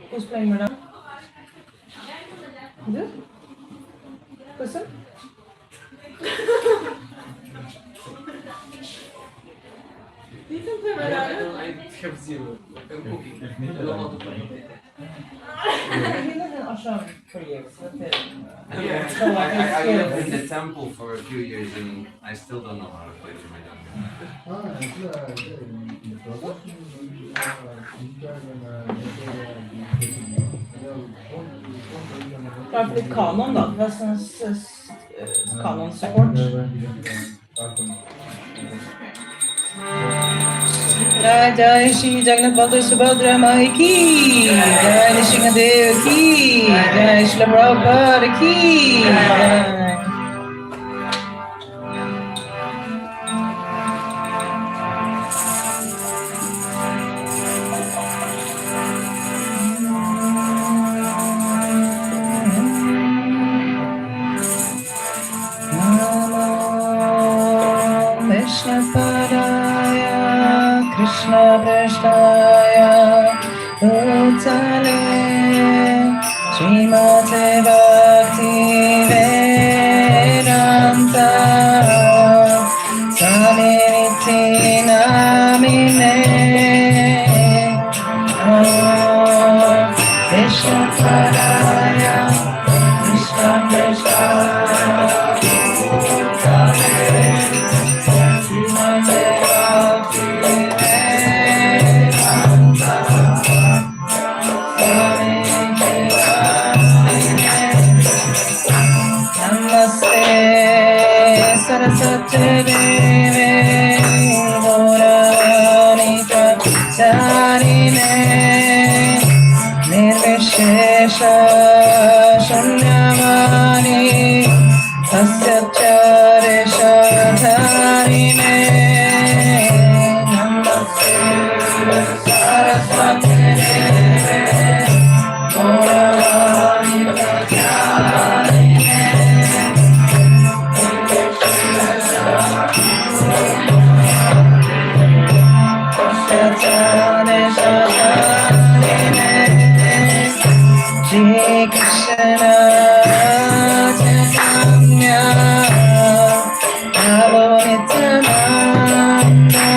Who's playing madam? This person? You can play madam. I have zero. I'm cooking. I don't know how to play. He lives in Oslo for years. That's it. Yeah. So I lived in the temple for a few years and I still don't know how to play the Maidana. Varför det är kanon då? Vad är kanon support? Jai Shri Jagannath Baldar Subhadra Mai ki, Jai Nishingadev ki, Jai Shri Prabhupada ki. Krishna Prasthaya Utale Srimate Bhakti Vedanta Samiriti Namine Krishna Prasthaya Krishna Prasthaya Utale Srimate Saraswati Devi Gauranika Charine Nirvishesha Shunyamani Tasyacharesha Dharine Namaste Saraswati Devi Gauranika Charine Shri Krishna Chaitanya Prabhu Nityananda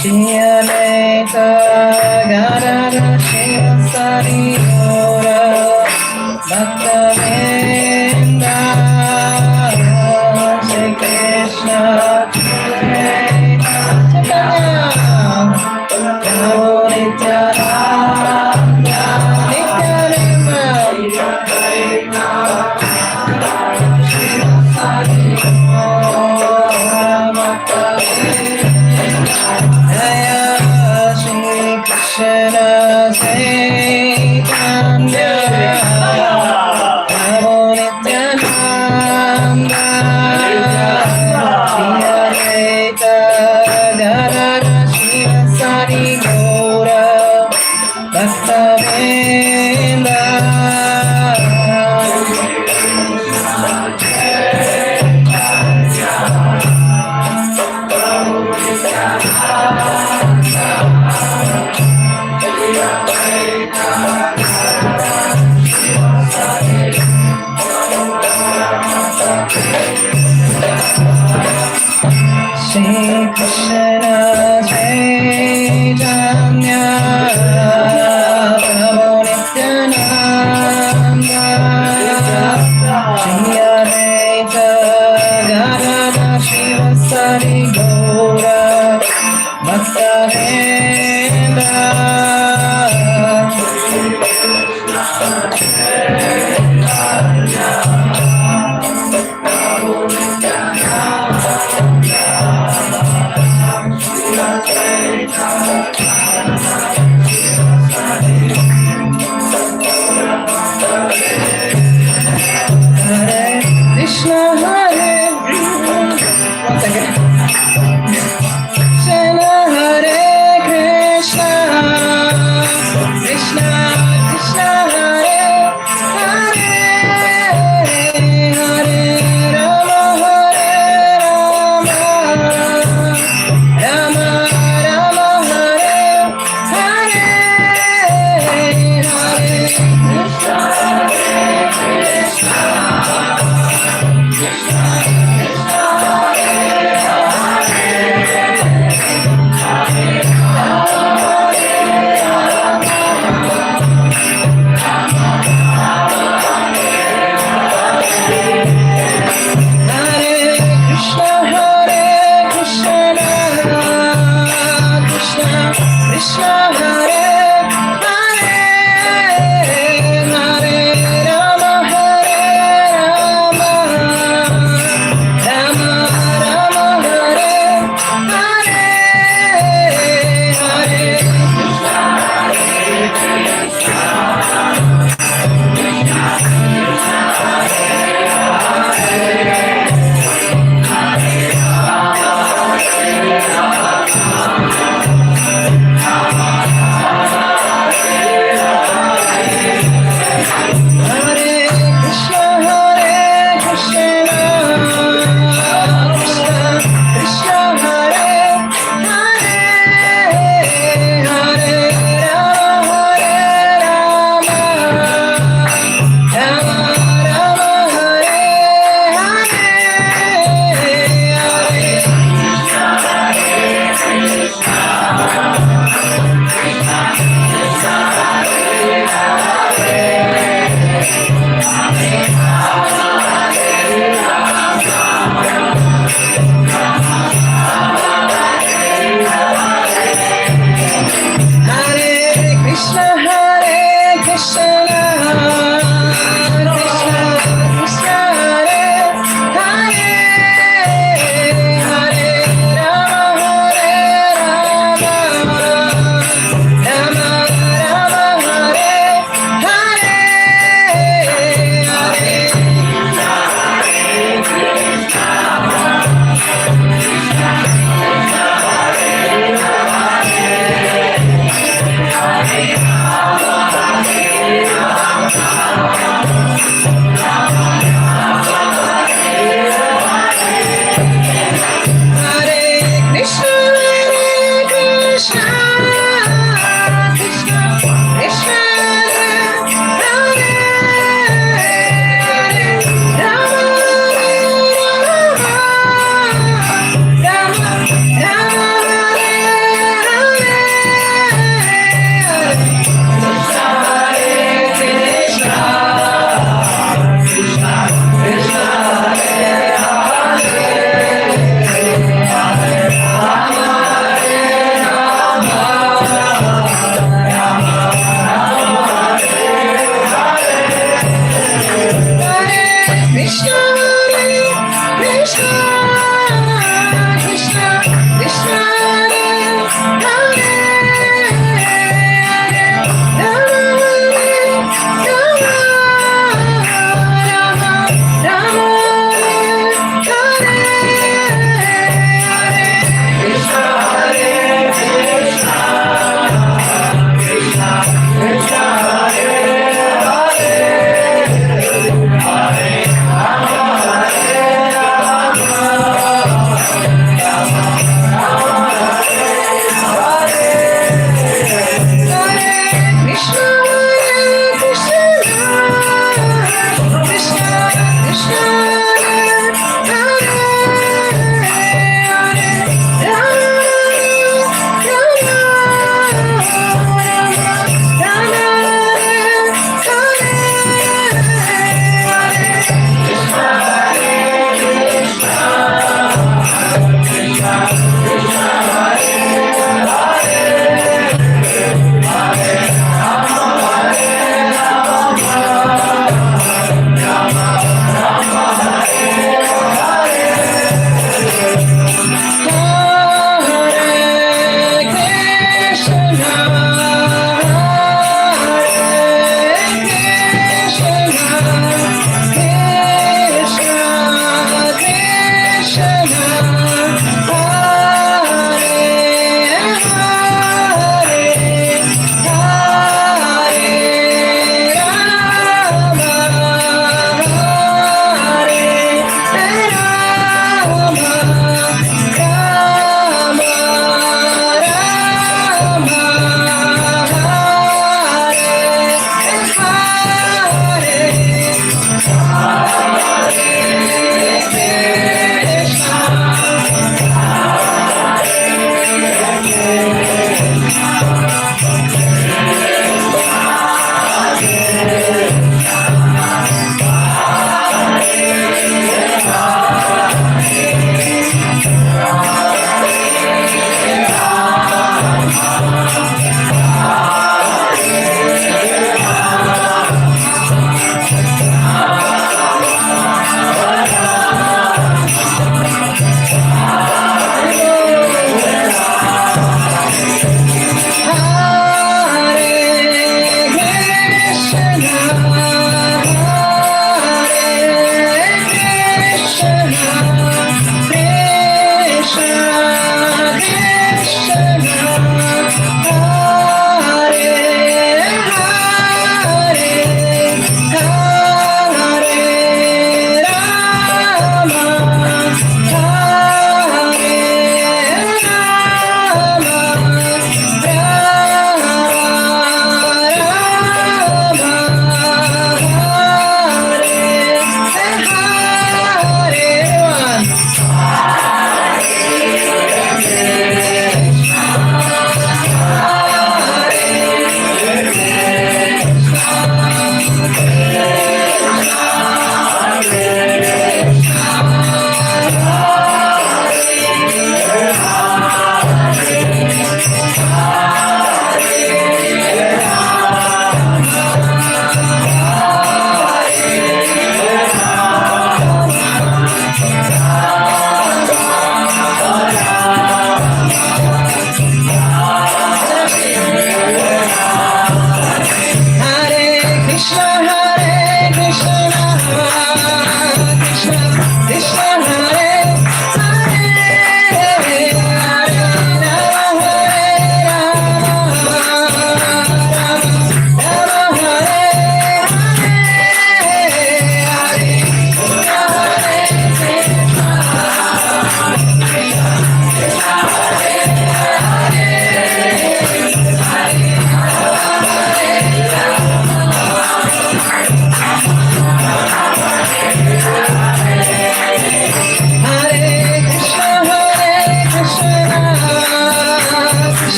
Shri Advaita Gadadhara Shri Gaura Bhakta-vrinda Shri Krishna Chaitanya Prabhu Nityananda Nityananda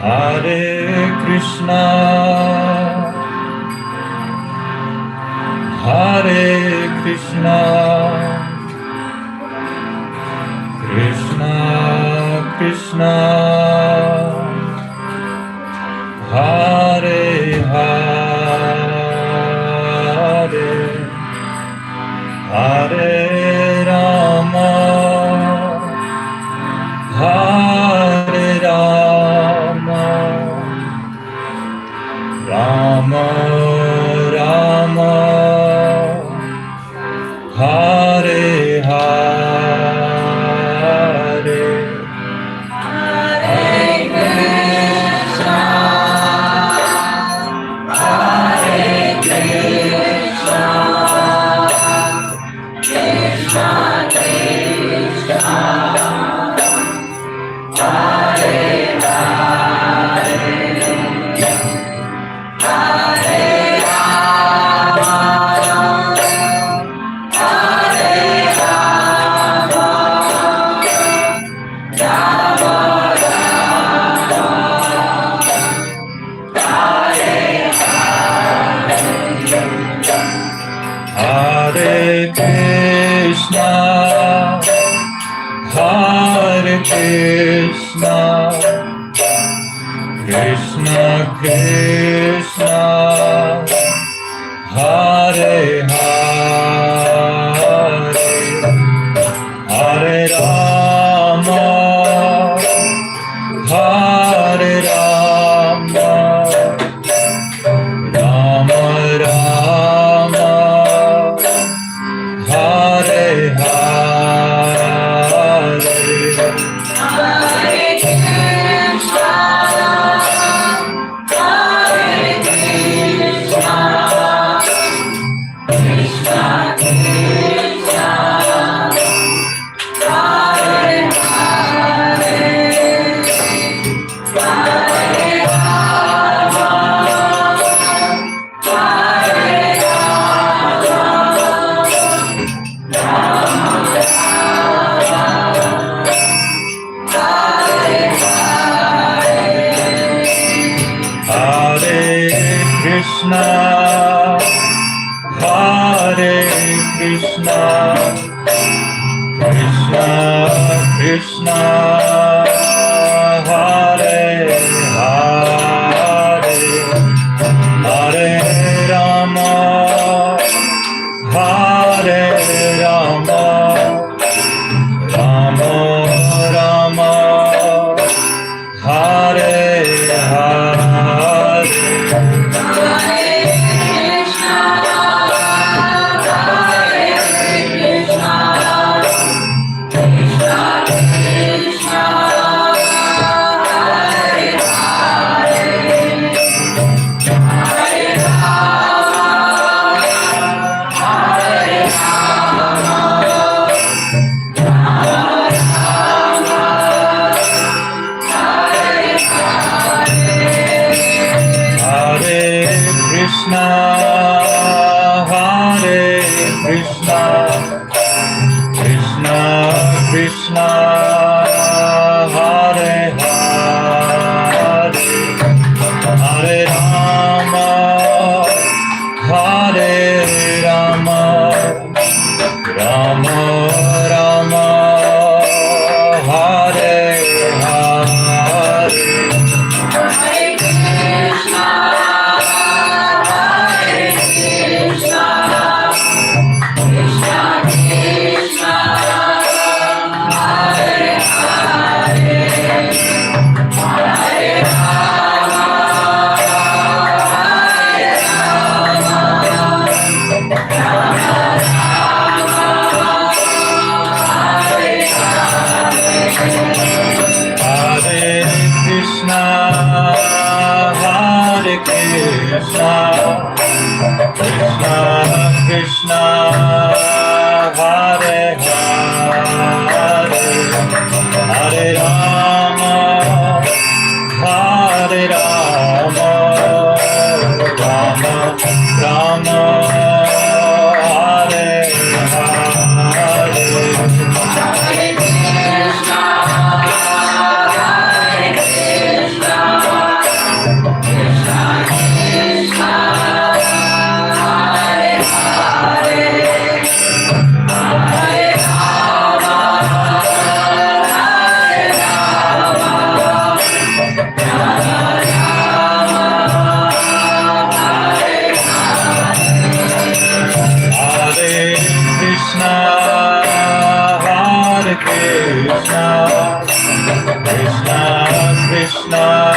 Hare Krishna, Hare Krishna, Krishna Krishna, Hare Hare, Hare Rama, Hare Rama, Rama Rama, Hare Hare, Hare Krishna, Hare Krishna, Krishna Krishna, Hare Hare Krishna, Hare Krishna, Krishna Krishna, Hare Hare, Hare Rama, Hare Rama, Rama Rama, Hare Hare, Hare Krishna, Hare Krishna, Krishna Krishna, Hare Hare, Hare Rama, Hare Hare Krishna, Hare Krishna, Krishna Krishna, Hare Hare, Hare Rama, Hare Rama, Rama Rama, Hare Hare, Hare Krishna, Hare Krishna Krishna Hare Hare Hare Rama Hare Rama Rama Rama Hare Krishna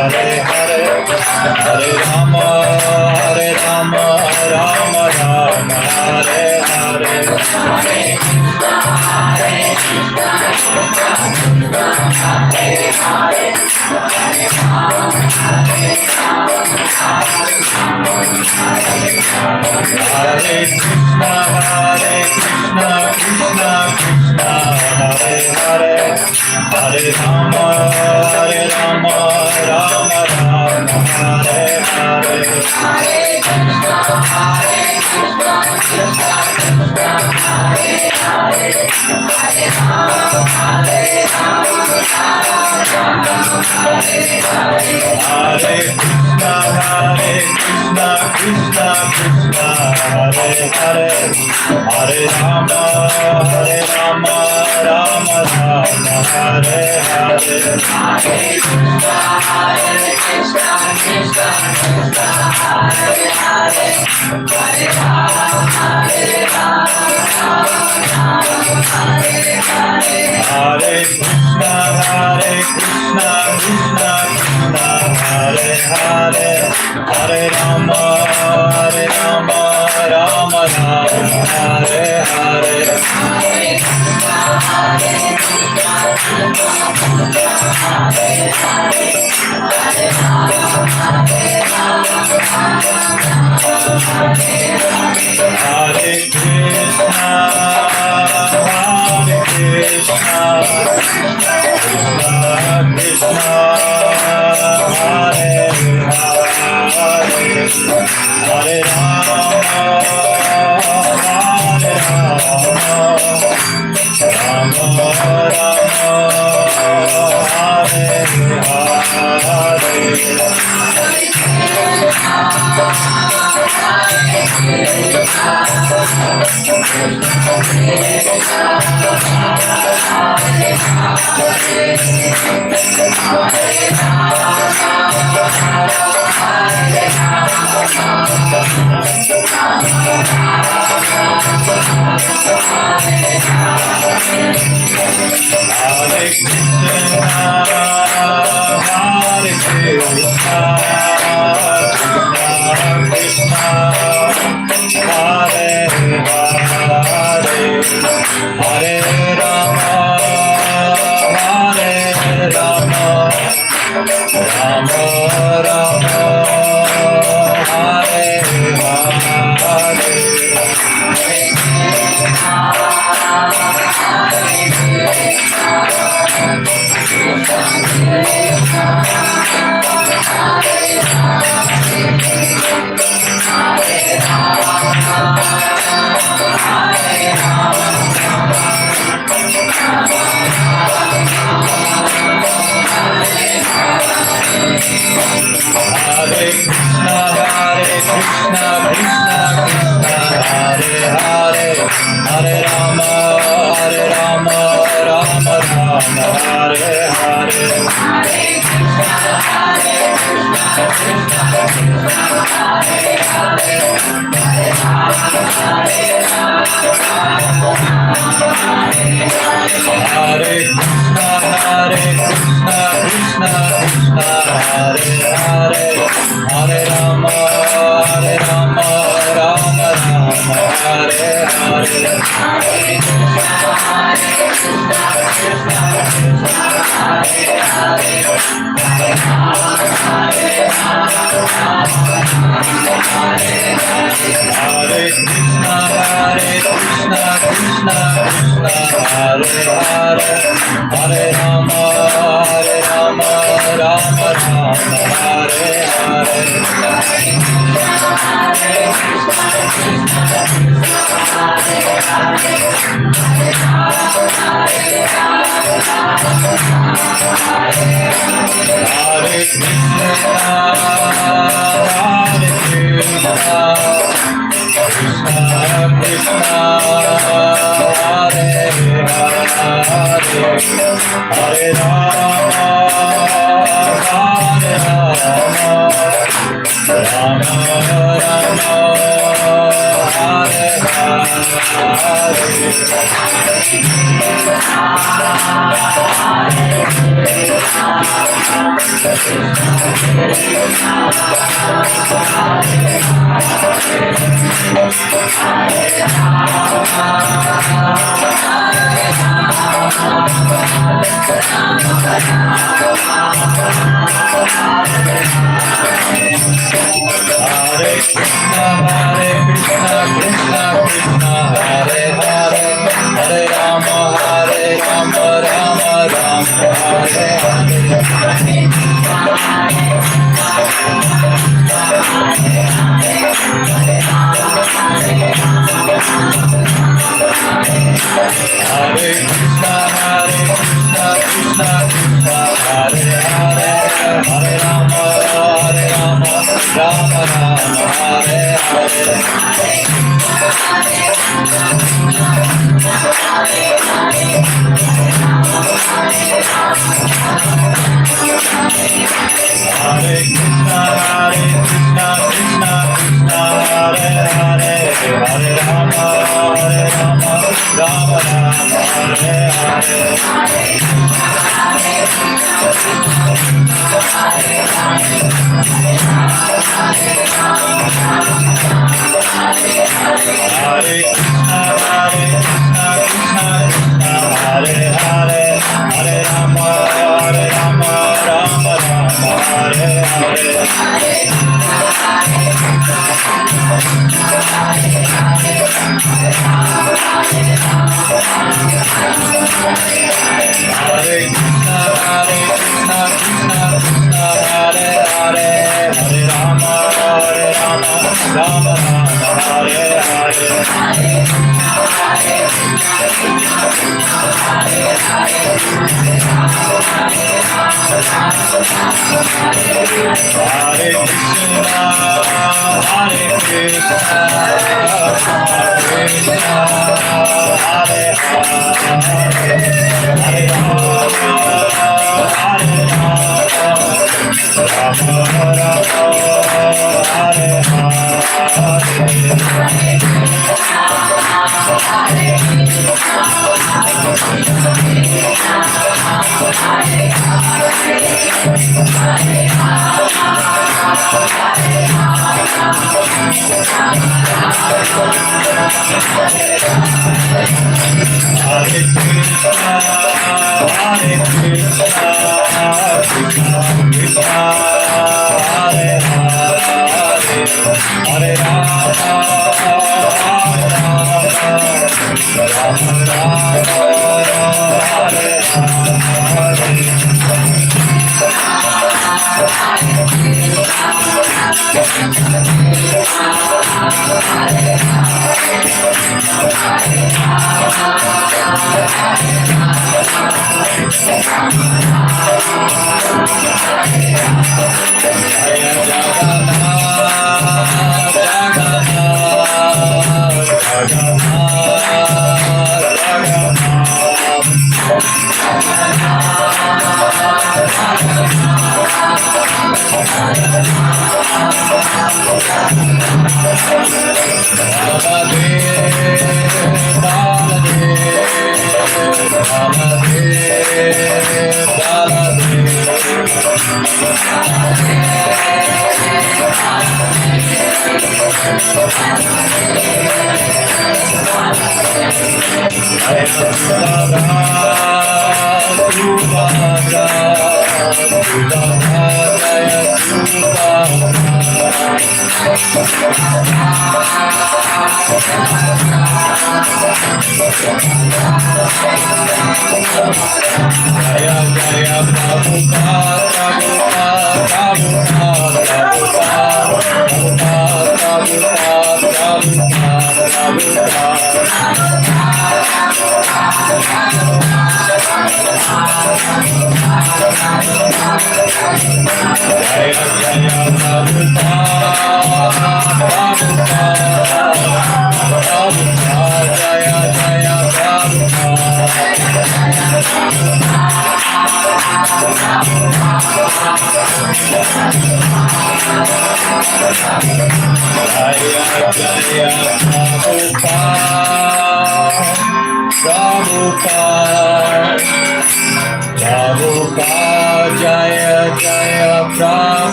Hare Hare Hare Rama Hare Rama Rama Rama Hare Hare Rama, Hare Rama, Rama Rama, Hare Hare. Hare Krishna, Krishna Krishna, Hare Hare. Hare Rama, Rama Rama, Hare Hare. Hare Krishna, Krishna Krishna, Hare Hare. Hare Rama, Rama Rama, Hare Hare. Hare Krishna, Krishna Krishna, Hare Hare. Hare Rama, Rama Rama, Hare Hare. Hare Krishna, Krishna Hare Hare, Hare Rama, Rama Rama, Hare Hare Krishna, Hare Hare, Hare Rama, Rama Rama, Hare Hare.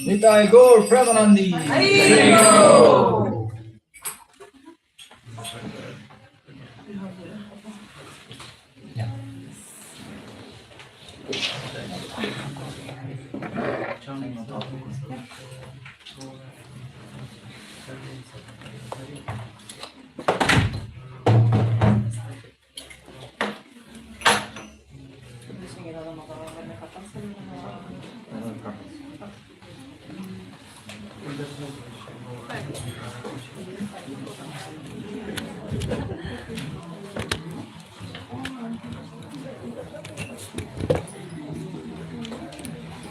Nitai Gaur Premanandi.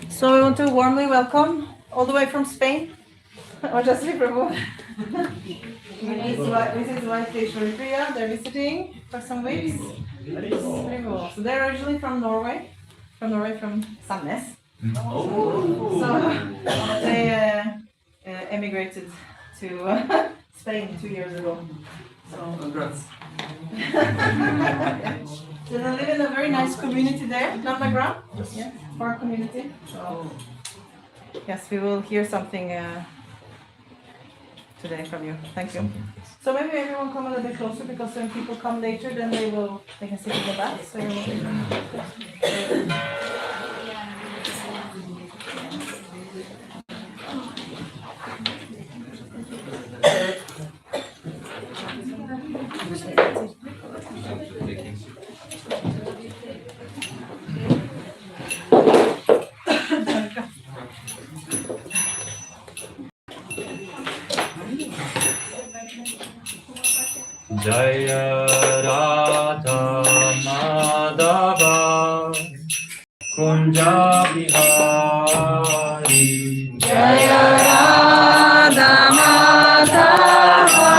So we want to warmly welcome all the way from Spain, or just Liverpool. This is White Fish Priya. They're visiting for some weeks. Pretty cool. So they're originally from Norway, from Sandnes. So they emigrated to Spain 2 years ago. So Congrats. so they live in a very nice community there, Landagran. Yes, farm community. So yes, we will hear something today from you. Thank you. So maybe everyone come a little bit closer, because when people come later, then they can sit in the back. So Jaya Radha Madhava Kunja Bihari Jaya Radha Madhava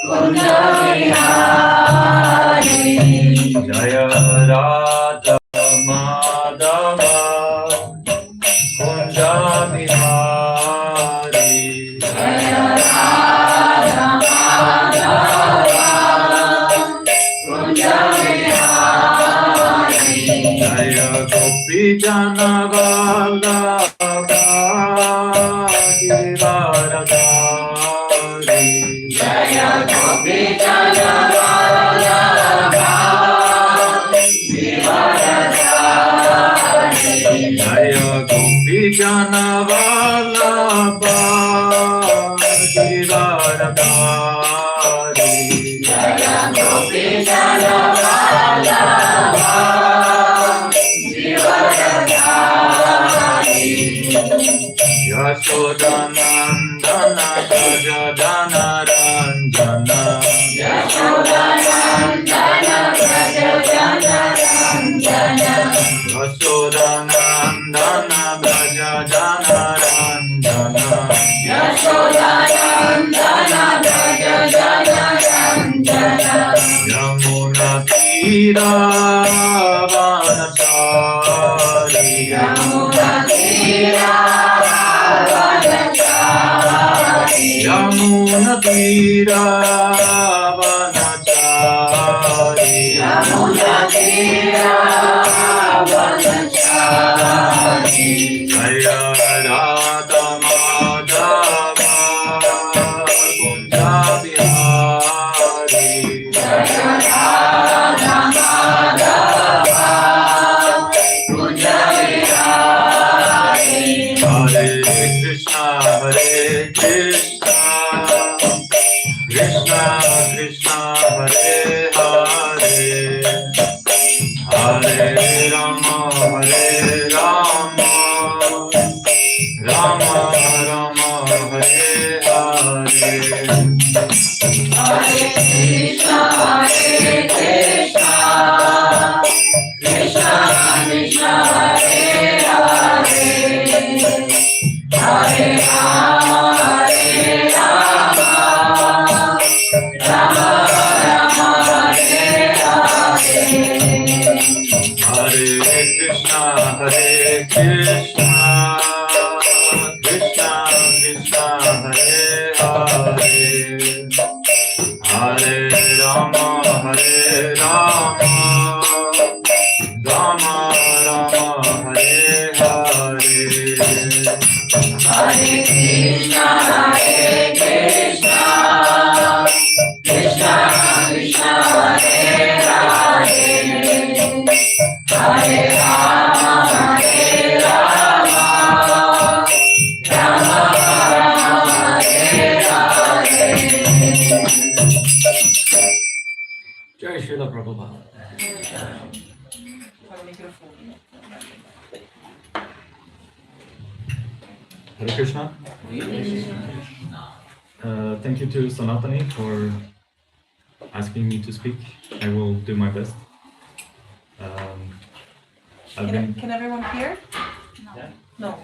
Kunja Bihari. Jaya Radha Madhava Kunja Bihari Jaya Radha Madhava Kunja Bihari. Jaya Gopi Janavallabha Giridharadhari Jaya Gopi Janavallabha Giridharadhari. Jaya Gopi Janavallabha Giridharadhari Jaya Gopi Janavallabha Giridharadhari. Yashodanandana Brajadana Ranjana Yashodanandana Brajajana Ranjana Yashodanandana Brajadana Ranjana Yashodanandana Brajajana Ranjana Yamuna Tira Vanachari Yamuna Tira Vanachari Yamuna Tira Vanachari Yamuna Tira Vanachari Jaya Radha Madhava Kunja Bihari Jaya Radha Madhava Kunja Vihari Hare Krishna Krishna Krishna Krishna Hare Hare Hare Rama Rama Rama Hare Hare Hare Krishna Krishna Krishna Hare Hare Hare Rama Rama Rama Hare Hare Hare Krishna Krishna Krishna Krishna Hare Hare Hare Rama Rama Rama Hare Hare Hare Krishna Krishna Krishna Hare Hare Hare Rama Rama Hare Hare Jai Srila Prabhupada. Hare Krishna. Thank you to Sanatani for asking me to speak. I will do my best. Can everyone hear? No.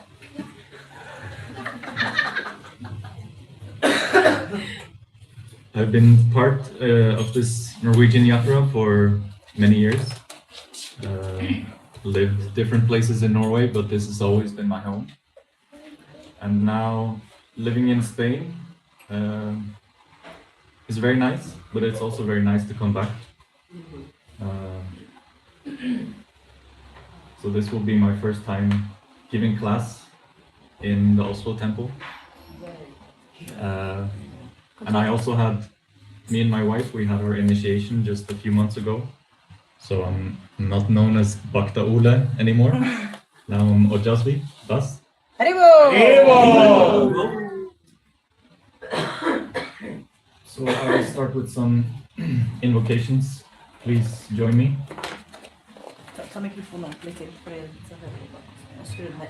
I've been part of this Norwegian Yatra for many years. Lived different places in Norway, but this has always been my home. And now living in Spain is very nice, but it's also very nice to come back. So this will be my first time giving class in the Oslo temple. And I also had, me and my wife, we had our initiation just a few months ago. So I'm not known as Bhakta Ole anymore. Now I'm Ojasvi, Bas. Haribo! So I will start with some invocations. Please join me. Ta mikrofonen lite till för er. Jag skulle med.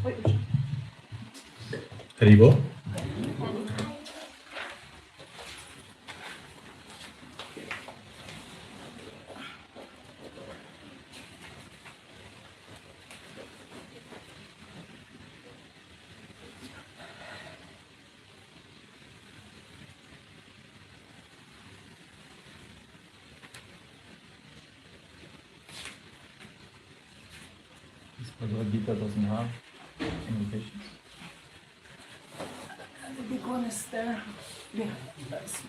Oj, Haribo. Bhagavad Gita doesn't have invocations. the big one is there. Yeah, that's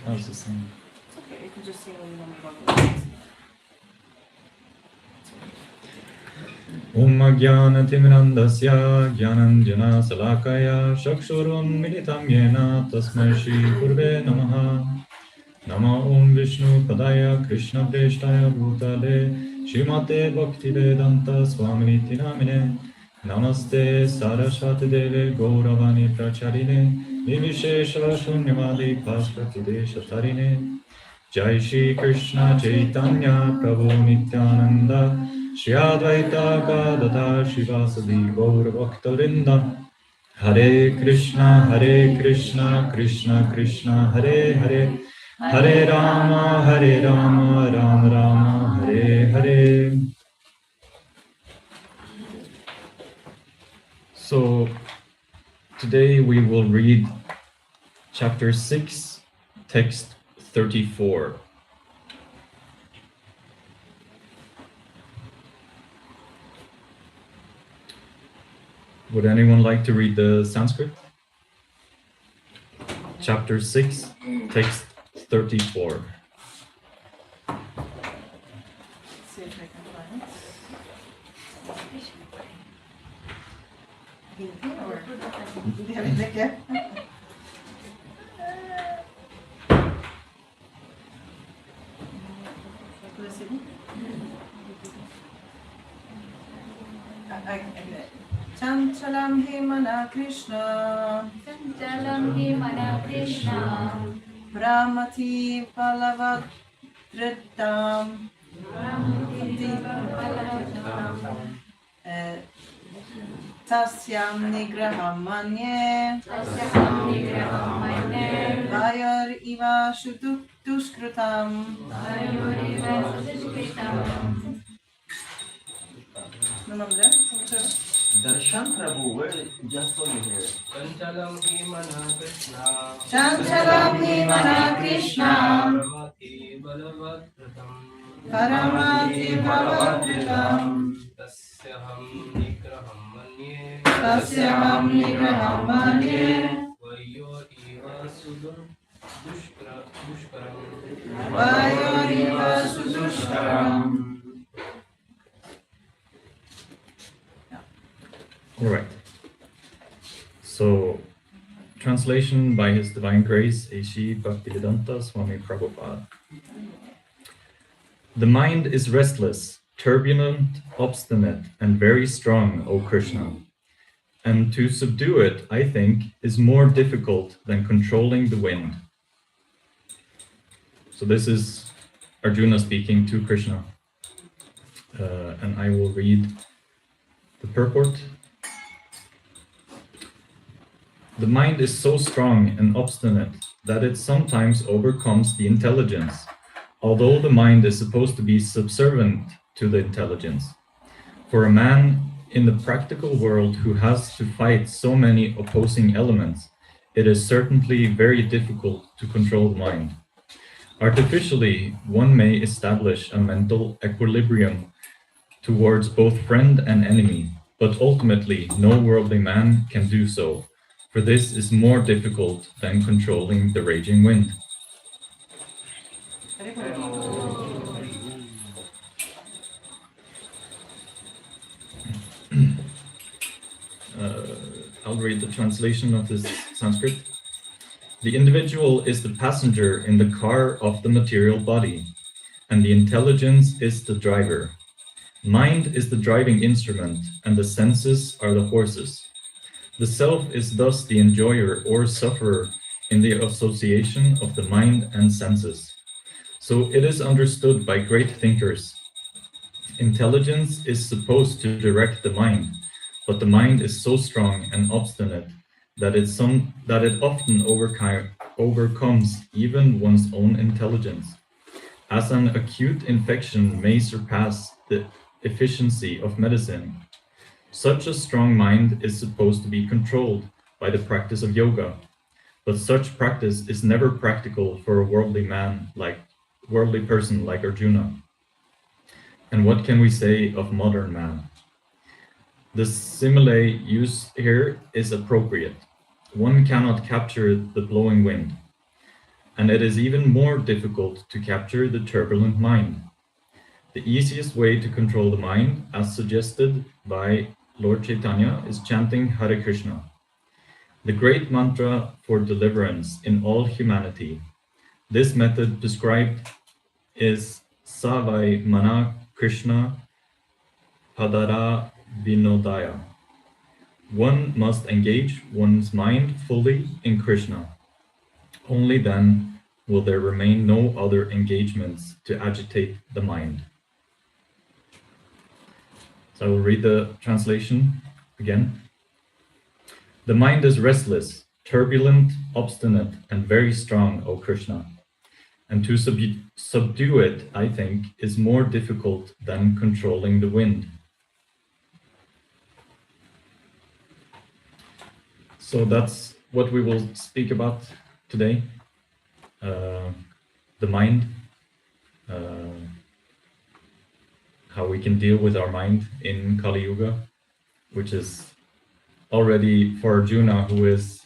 That was the same. okay. You can just sing when you know Om Jnana Timirandasya Jnananjana Salakaya Chakshurum Militam Yena Tasmai Shri Gurve Namaha. Nama Om Vishnu Padaya Krishna Preshtaya Bhutale Srimate Bhaktivedanta Swaminiti Namine Namaste Saraswati Deve Gauravani Pracharine Nivishesha Shunyavadi Pasprati Deshatarine Jai Shri Krishna Chaitanya Prabhu Nityananda Shri Advaita Gadadhar Shivasadi Gaura Bhaktarinda. Hare Krishna, Krishna Krishna, Hare Hare, Hare Rama, Rama Rama, Hare Hare. So today we will read chapter 6, text 34. Would anyone like to read the Sanskrit? Chapter 6, text 34. See if I can find it. Hindi or hindi kami lagyan. Chanchalam himana Krishna Chanchalam hi mana Krishna Brahmati palavadritam Tasyam nigraham manye Tasyam nigraham manye Vayar iva dushkrutam Ayuriva sudushkritam Remember that? Darshan Prabhu, where just over here. Chanchalam himana Krishna. Chanchalam himana Krishna Paramati balavadritam. Paramati palavadritam Tasyaham nigraham manye. Tasyam nigraham manye Vayor iva dushkaram. Vayor iva sudushkaram. All right. So, translation by His Divine Grace, A.C. Bhaktivedanta Swami Prabhupada. The mind is restless, turbulent, obstinate, and very strong, O Krishna. And to subdue it, I think, is more difficult than controlling the wind. So this is Arjuna speaking to Krishna. And I will read the purport. The mind is so strong and obstinate that it sometimes overcomes the intelligence, although the mind is supposed to be subservient to the intelligence. For a man in the practical world who has to fight so many opposing elements, it is certainly very difficult to control the mind. Artificially, one may establish a mental equilibrium towards both friend and enemy, but ultimately no worldly man can do so. For this is more difficult than controlling the raging wind. I'll read the translation of this Sanskrit. The individual is the passenger in the car of the material body, and the intelligence is the driver. Mind is the driving instrument, and the senses are the horses. The self is thus the enjoyer or sufferer in the association of the mind and senses. So it is understood by great thinkers. Intelligence is supposed to direct the mind, but the mind is so strong and obstinate that it often overcomes even one's own intelligence. As an acute infection may surpass the efficiency of medicine, such a strong mind is supposed to be controlled by the practice of yoga, but such practice is never practical for a worldly person like Arjuna. And what can we say of modern man? The simile used here is appropriate. One cannot capture the blowing wind, and it is even more difficult to capture the turbulent mind. The easiest way to control the mind, as suggested by Lord Chaitanya, is chanting Hare Krishna, the great mantra for deliverance in all humanity. This method prescribed is Savai Mana Krishna Padara Vinodaya. One must engage one's mind fully in Krishna. Only then will there remain no other engagements to agitate the mind. So I will read the translation again. The mind is restless, turbulent, obstinate, and very strong, O Krishna. And to subdue it, I think, is more difficult than controlling the wind. So that's what we will speak about today. The mind, how we can deal with our mind in Kali Yuga, which is already for Arjuna, who is,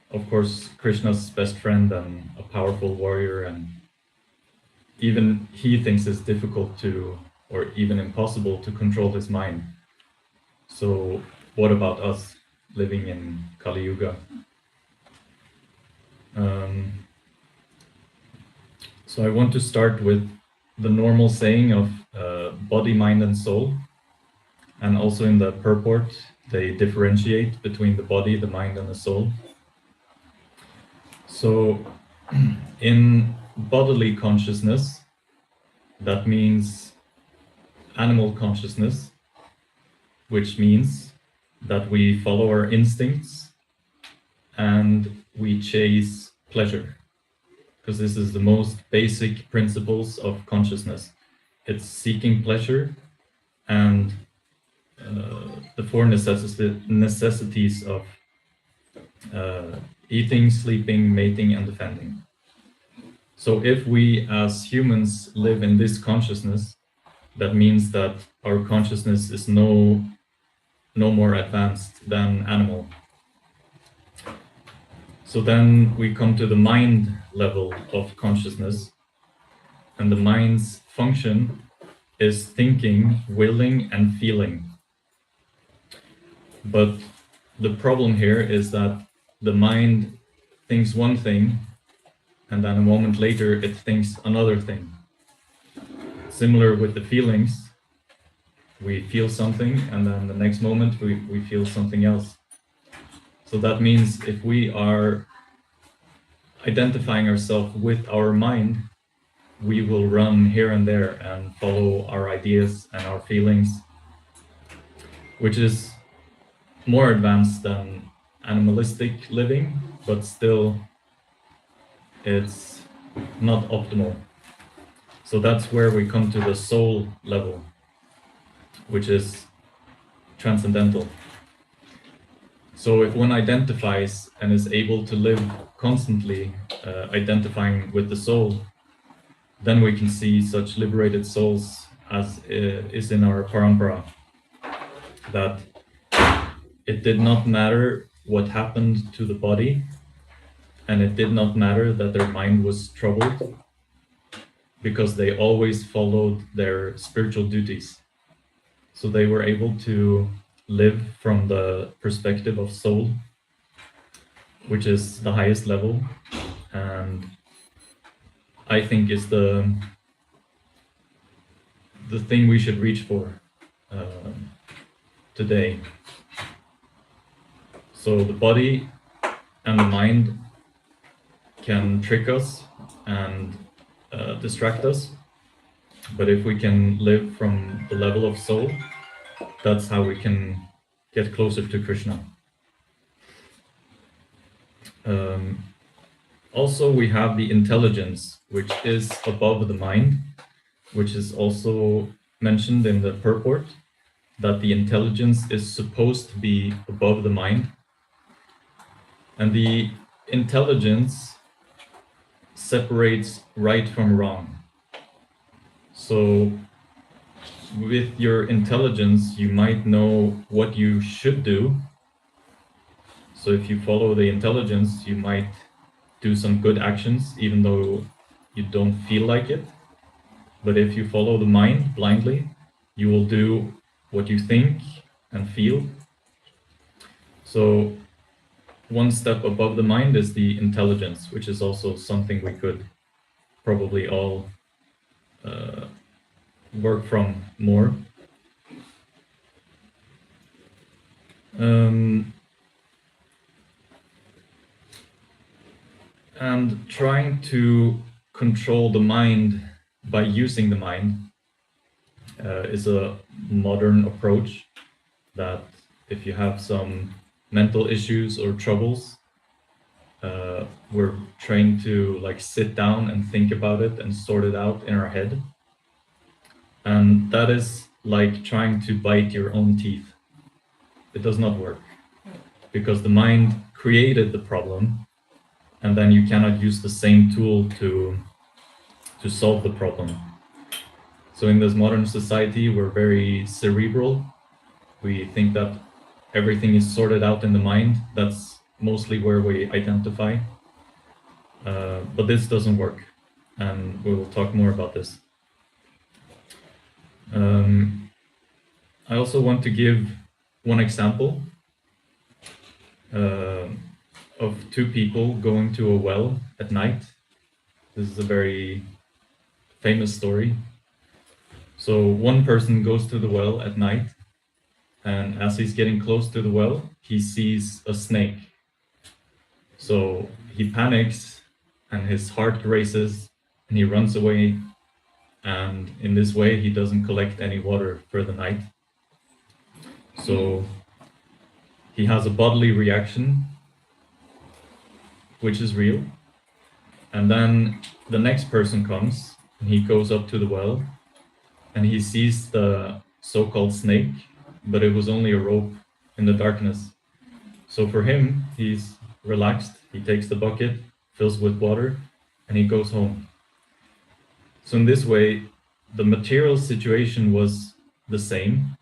of course, Krishna's best friend and a powerful warrior, and even he thinks it's difficult to, or even impossible to control his mind. So what about us living in Kali Yuga? So I want to start with the normal saying of body, mind, and soul. And also in the purport, they differentiate between the body, the mind, and the soul. So in bodily consciousness, that means animal consciousness, which means that we follow our instincts and we chase pleasure, because this is the most basic principles of consciousness. It's seeking pleasure and the four necessities of eating, sleeping, mating, and defending. So if we as humans live in this consciousness, that means that our consciousness is no more advanced than animal. So then we come to the mind level of consciousness, and the mind's function is thinking, willing, and feeling. But the problem here is that the mind thinks one thing, and then a moment later it thinks another thing. Similar with the feelings, we feel something, and then the next moment we feel something else. So that means if we are identifying ourselves with our mind, we will run here and there and follow our ideas and our feelings, which is more advanced than animalistic living, but still it's not optimal. So that's where we come to the soul level, which is transcendental. So if one identifies and is able to live constantly identifying with the soul, then we can see such liberated souls as is in our parampara, that it did not matter what happened to the body, and it did not matter that their mind was troubled, because they always followed their spiritual duties. So they were able to live from the perspective of soul, which is the highest level, and I think is the thing we should reach for today. So the body and the mind can trick us and distract us, but if we can live from the level of soul, that's how we can get closer to Krishna. Also, we have the intelligence, which is above the mind, which is also mentioned in the purport, that the intelligence is supposed to be above the mind. And the intelligence separates right from wrong. So with your intelligence, you might know what you should do. So if you follow the intelligence, you might do some good actions, even though you don't feel like it. But if you follow the mind blindly, you will do what you think and feel. So one step above the mind is the intelligence, which is also something we could probably all work from more. And trying to control the mind by using the mind is a modern approach that if you have some mental issues or troubles, we're trained to like sit down and think about it and sort it out in our head. And that is like trying to bite your own teeth. It does not work because the mind created the problem, and then you cannot use the same tool to solve the problem. So in this modern society, we're very cerebral. We think that everything is sorted out in the mind. That's mostly where we identify. But this doesn't work, and we will talk more about this. I also want to give one example of two people going to a well at night. This is a very famous story. So one person goes to the well at night, and as he's getting close to the well, he sees a snake. So he panics and his heart races and he runs away, and in this way he doesn't collect any water for the night. So he has a bodily reaction, which is real. And then the next person comes and he goes up to the well and he sees the so-called snake, but it was only a rope in the darkness. So for him, he's relaxed, he takes the bucket, fills with water, and he goes home. So in this way, the material situation was the same,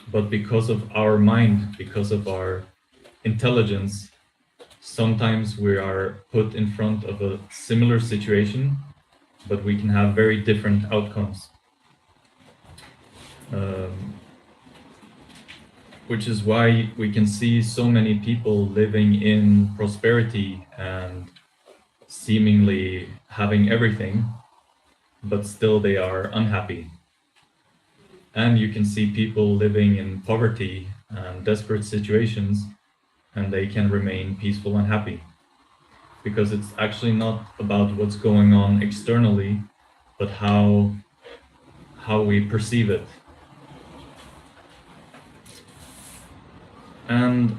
but because of our mind, because of our intelligence, sometimes we are put in front of a similar situation, but we can have very different outcomes. Which is why we can see so many people living in prosperity and seemingly having everything, but still they are unhappy. And you can see people living in poverty and desperate situations, and they can remain peaceful and happy. Because it's actually not about what's going on externally, but how we perceive it. And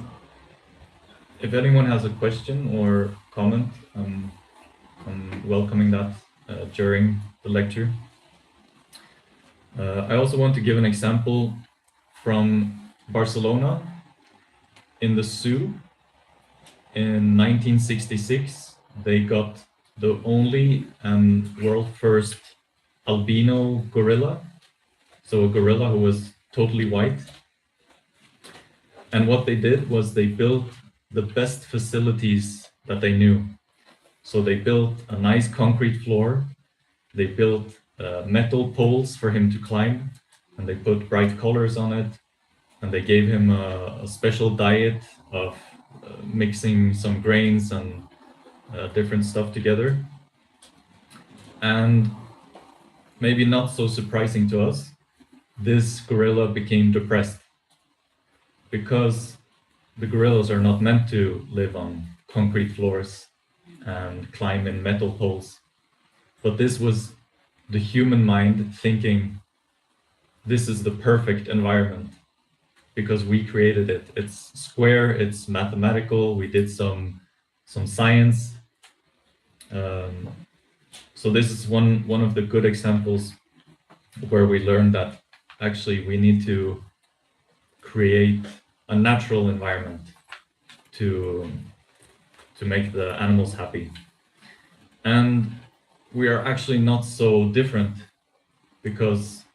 if anyone has a question or comment, I'm welcoming that during the lecture. I also want to give an example from Barcelona. In the zoo in 1966, they got the only and world first albino gorilla. So a gorilla who was totally white. And what they did was they built the best facilities that they knew. So they built a nice concrete floor. They built metal poles for him to climb, and they put bright colors on it. And they gave him a special diet of mixing some grains and different stuff together. And maybe not so surprising to us, this gorilla became depressed, because the gorillas are not meant to live on concrete floors and climb in metal poles. But this was the human mind thinking, this is the perfect environment because we created it. It's square, it's mathematical, we did some science. So this is one of the good examples where we learned that actually we need to create a natural environment to make the animals happy. And we are actually not so different, because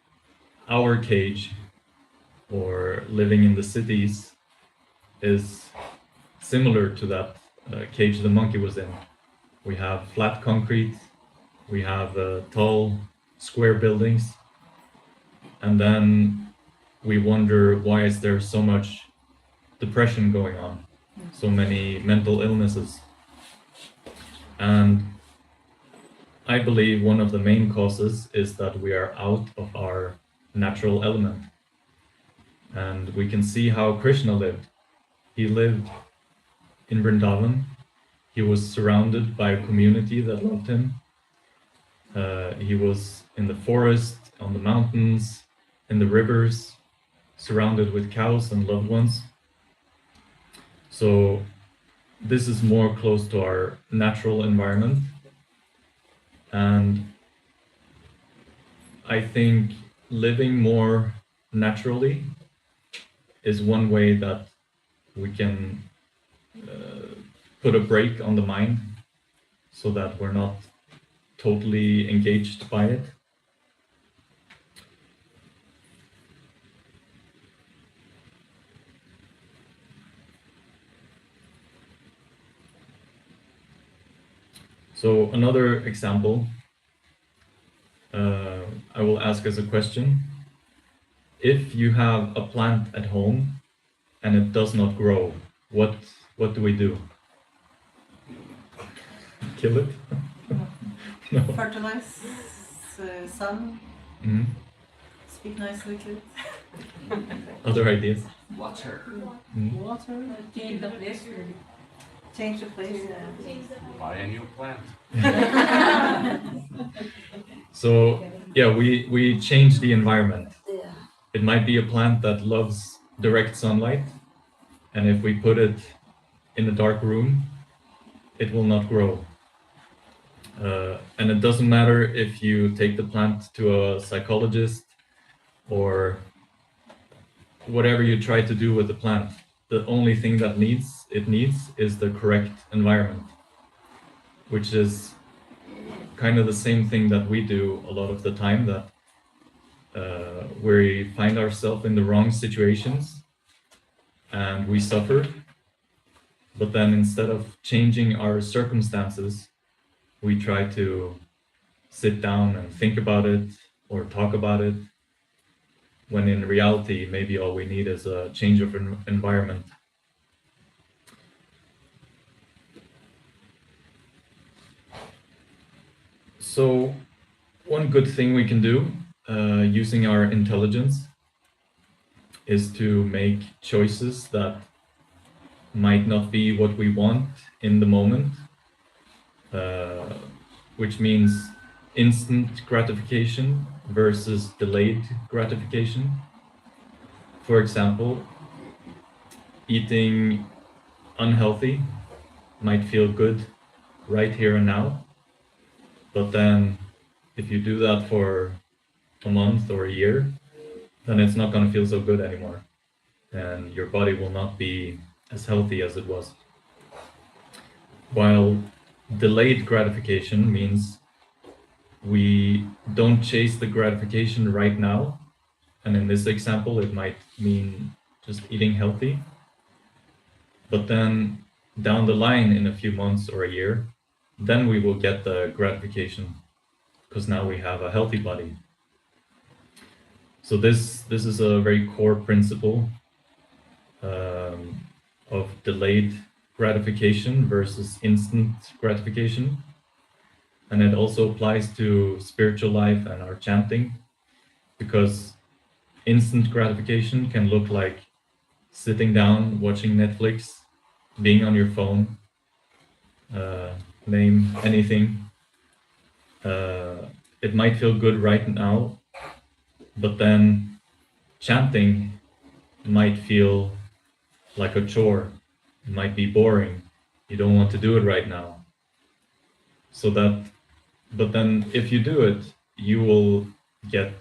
our cage, or living in the cities, is similar to that cage the monkey was in. We have flat concrete, we have tall square buildings, and then we wonder, why is there so much depression going on, so many mental illnesses? And I believe one of the main causes is that we are out of our natural element. And we can see how Krishna lived. He lived in Vrindavan. He was surrounded by a community that loved him. He was in the forest, on the mountains, in the rivers, surrounded with cows and loved ones. So this is more close to our natural environment. And I think living more naturally is one way that we can put a break on the mind so that we're not totally engaged by it. So another example, I will ask as a question. If you have a plant at home and it does not grow, what do we do? Kill it? No. Fertilize, sun, Mhm. speak nicely to it. Other ideas? Water. Mhm. Water, Change the place. change the place. Buy a new plant. So yeah, we change the environment. It might be a plant that loves direct sunlight, and if we put it in a dark room, it will not grow. And it doesn't matter if you take the plant to a psychologist or whatever you try to do with the plant. The only thing that it needs is the correct environment, which is kind of the same thing that we do a lot of the time, that we find ourselves in the wrong situations and we suffer. But then instead of changing our circumstances, we try to sit down and think about it or talk about it, when in reality, maybe all we need is a change of environment. So one good thing we can do using our intelligence is to make choices that might not be what we want in the moment, which means instant gratification versus delayed gratification. For example, eating unhealthy might feel good right here and now, but then if you do that for a month or a year, then it's not going to feel so good anymore, and your body will not be as healthy as it was. While delayed gratification means we don't chase the gratification right now, and in this example it might mean just eating healthy, but then down the line in a few months or a year, then we will get the gratification because now we have a healthy body. So this is a very core principle of delayed gratification versus instant gratification. And it also applies to spiritual life and our chanting, because instant gratification can look like sitting down, watching Netflix, being on your phone, name anything. It might feel good right now, but then chanting might feel like a chore. It might be boring. You don't want to do it right now. But then if you do it, you will get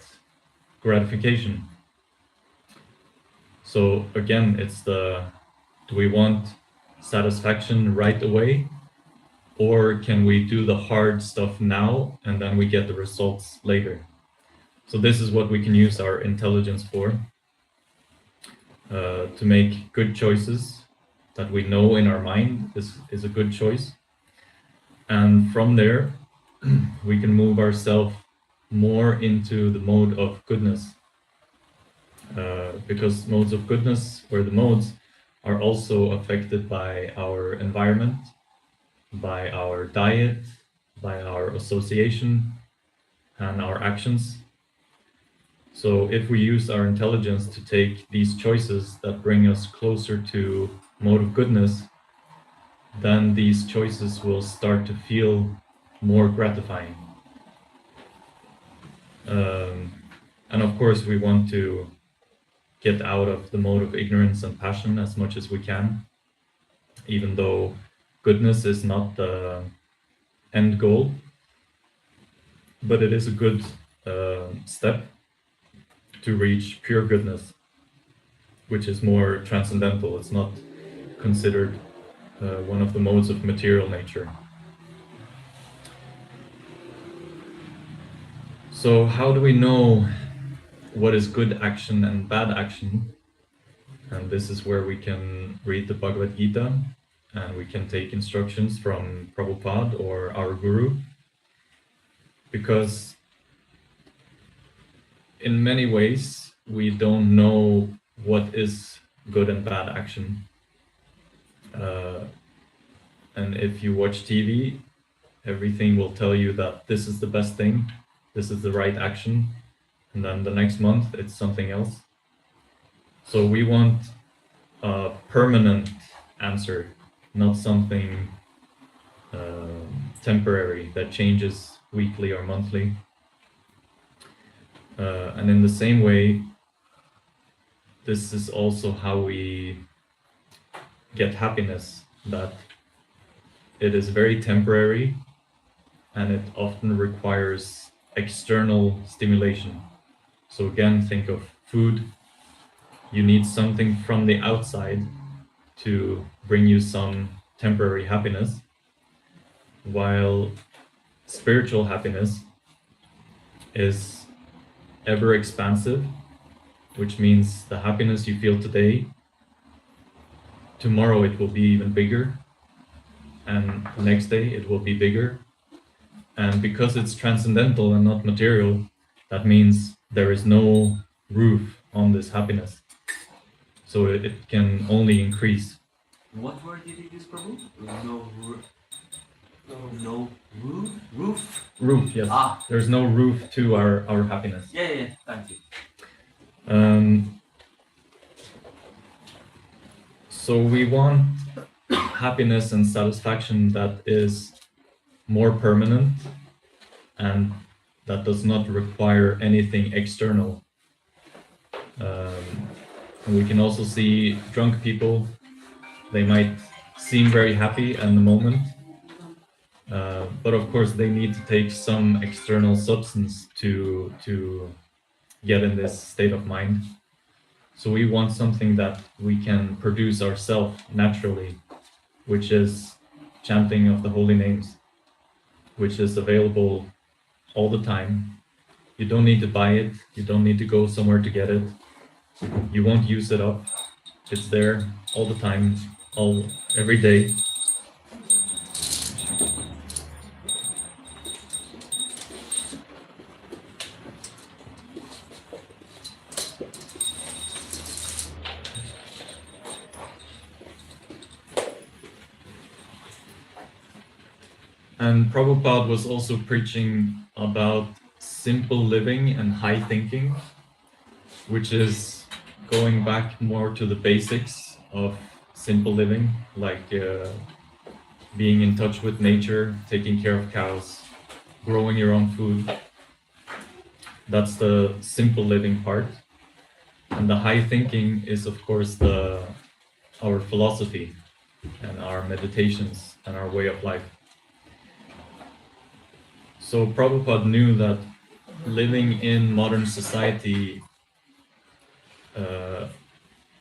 gratification. So again, it's do we want satisfaction right away? Or can we do the hard stuff now and then we get the results later? So this is what we can use our intelligence for, to make good choices that we know in our mind is a good choice. And from there, we can move ourselves more into the mode of goodness. Because modes of goodness, or the modes, are also affected by our environment, by our diet, by our association, and our actions. So if we use our intelligence to take these choices that bring us closer to mode of goodness, then these choices will start to feel more gratifying. And of course, we want to get out of the mode of ignorance and passion as much as we can, even though goodness is not the end goal, but it is a good step to reach pure goodness, which is more transcendental. It's not considered one of the modes of material nature. So how do we know what is good action and bad action? And this is where we can read the Bhagavad Gita and we can take instructions from Prabhupada or our guru, because in many ways we don't know what is good and bad action. And if you watch TV, everything will tell you that this is the best thing, this is the right action, and then the next month it's something else. So we want a permanent answer, not something temporary that changes weekly or monthly. And in the same way, this is also how we get happiness, that it is very temporary and it often requires external stimulation. So again, think of food. You need something from the outside to bring you some temporary happiness, while spiritual happiness is ever expansive, which means the happiness you feel today, tomorrow it will be even bigger, and the next day it will be bigger. And because it's transcendental and not material, that means there is no roof on this happiness. So it can only increase. What word did you use, Prabhu? No roof? Roof, yes. There's no roof to our happiness. Yeah, thank you. So we want happiness and satisfaction that is more permanent and that does not require anything external. And we can also see drunk people, they might seem very happy in the moment, but of course they need to take some external substance to get in this state of mind. So we want something that we can produce ourselves naturally, which is chanting of the holy names, which is available all the time. You don't need to buy it, you don't need to go somewhere to get it. You won't use it up. It's there all the time, every day. And Prabhupada was also preaching about simple living and high thinking, which is going back more to the basics of simple living, like being in touch with nature, taking care of cows, growing your own food. That's the simple living part. And the high thinking is, of course, our philosophy and our meditations and our way of life. So Prabhupada knew that living in modern society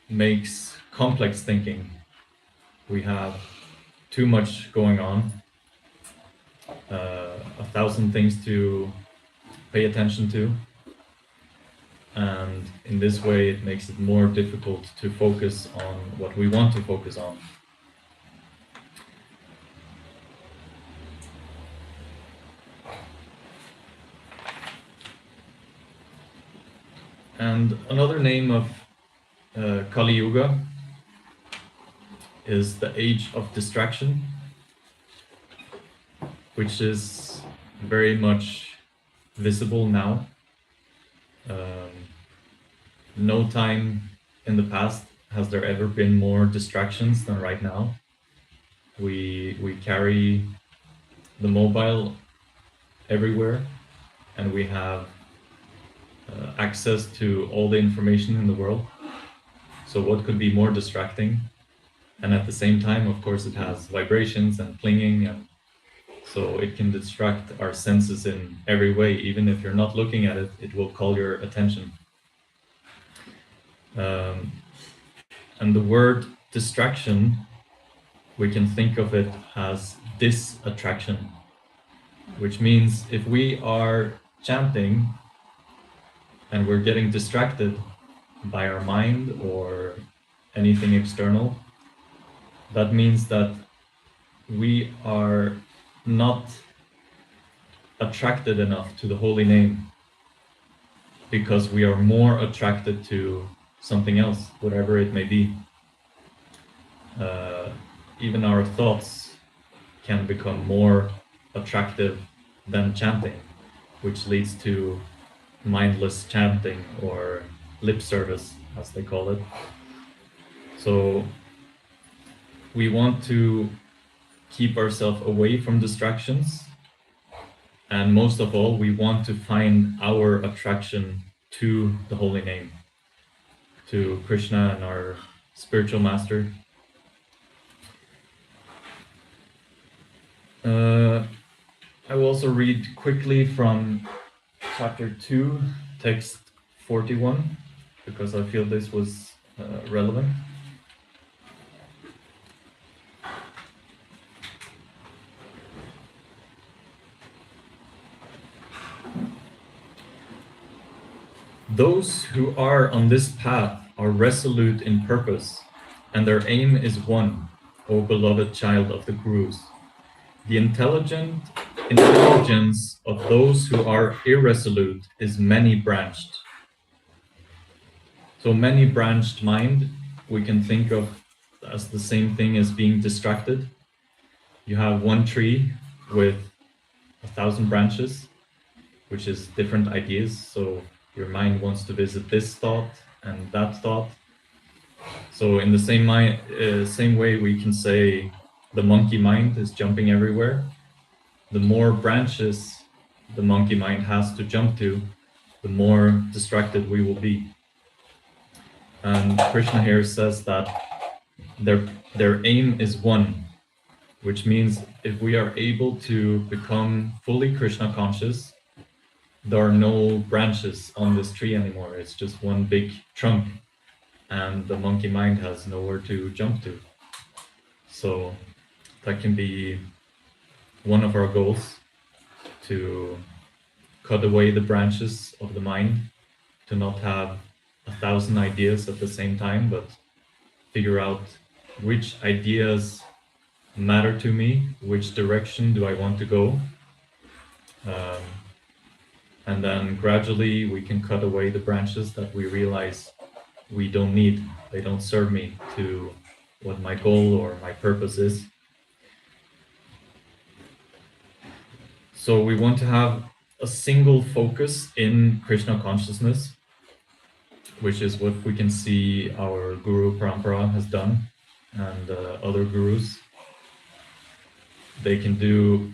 makes complex thinking. We have too much going on, 1,000 things to pay attention to, and in this way it makes it more difficult to focus on what we want to focus on. And another name of Kali Yuga is the age of distraction, which is very much visible now. No time in the past has there ever been more distractions than right now. We carry the mobile everywhere, and we have access to all the information in the world. So what could be more distracting? And at the same time, of course, it has vibrations and clinging, and so it can distract our senses in every way. Even if you're not looking at it, it will call your attention. And the word distraction, we can think of it as disattraction, which means if we are chanting and we're getting distracted by our mind or anything external, that means that we are not attracted enough to the holy name, because we are more attracted to something else, whatever it may be. Even our thoughts can become more attractive than chanting, which leads to mindless chanting or lip service, as they call it. So we want to keep ourselves away from distractions, and most of all, we want to find our attraction to the holy name, to Krishna and our spiritual master. I will also read quickly from chapter 2, text 41, because I feel this was relevant. Those who are on this path are resolute in purpose, and their aim is one, O beloved child of the Gurus. The intelligence of those who are irresolute is many-branched. So many-branched mind, we can think of as the same thing as being distracted. You have one tree with 1,000 branches, which is different ideas. So your mind wants to visit this thought and that thought. So in the same way, we can say the monkey mind is jumping everywhere. The more branches the monkey mind has to jump to, the more distracted we will be. And Krishna here says that their aim is one, which means if we are able to become fully Krishna conscious, there are no branches on this tree anymore. It's just one big trunk, and the monkey mind has nowhere to jump to. So that can be one of our goals, to cut away the branches of the mind, to not have 1,000 ideas at the same time, but figure out which ideas matter to me, which direction do I want to go. And then gradually we can cut away the branches that we realize we don't need. They don't serve me to what my goal or my purpose is. So we want to have a single focus in Krishna consciousness, which is what we can see our Guru Parampara has done, and other gurus. They can do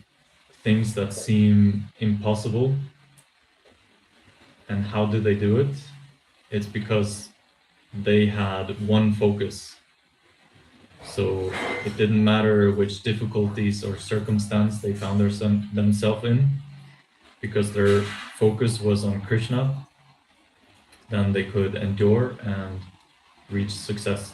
things that seem impossible. And how do they do it? It's because they had one focus. So it didn't matter which difficulties or circumstance they found themselves in, because their focus was on Krishna, then they could endure and reach success.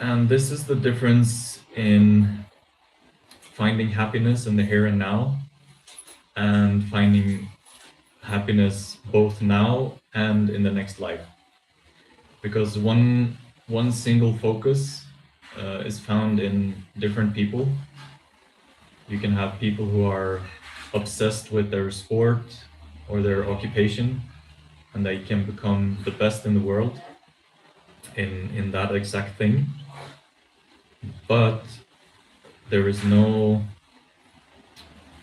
And this is the difference in finding happiness in the here and now, and finding happiness both now and in the next life. Because one single focus is found in different people. You can have people who are obsessed with their sport or their occupation, and they can become the best in the world in that exact thing. But there is no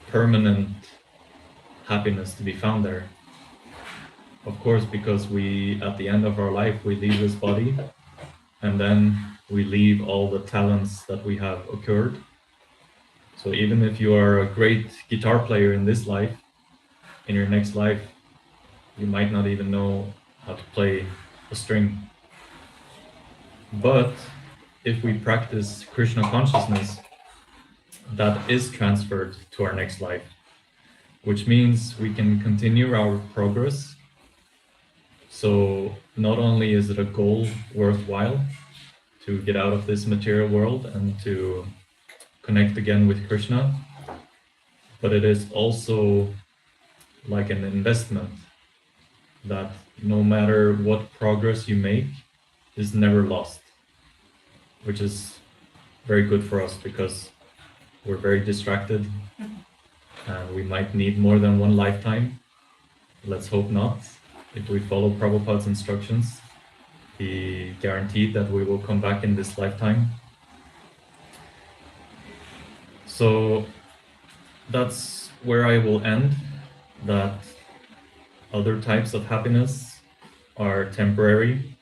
permanent happiness to be found there. Of course, because we, at the end of our life, we leave this body, and then we leave all the talents that we have occurred. So even if you are a great guitar player in this life, in your next life, you might not even know how to play a string. But if we practice Krishna consciousness, that is transferred to our next life, which means we can continue our progress. So not only is it a goal worthwhile to get out of this material world and to connect again with Krishna, but it is also like an investment that no matter what progress you make is never lost, which is very good for us because we're very distracted and we might need more than one lifetime. Let's hope not. If we follow Prabhupada's instructions, he guaranteed that we will come back in this lifetime. So that's where I will end, that other types of happiness are temporary,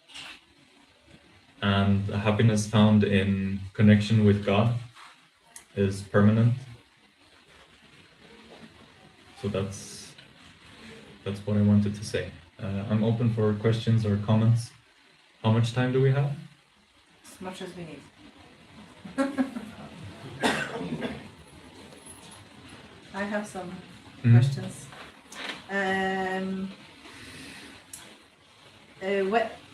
and the happiness found in connection with God is permanent. So that's what I wanted to say. I'm open for questions or comments. How much time do we have? As much as we need. I have some questions.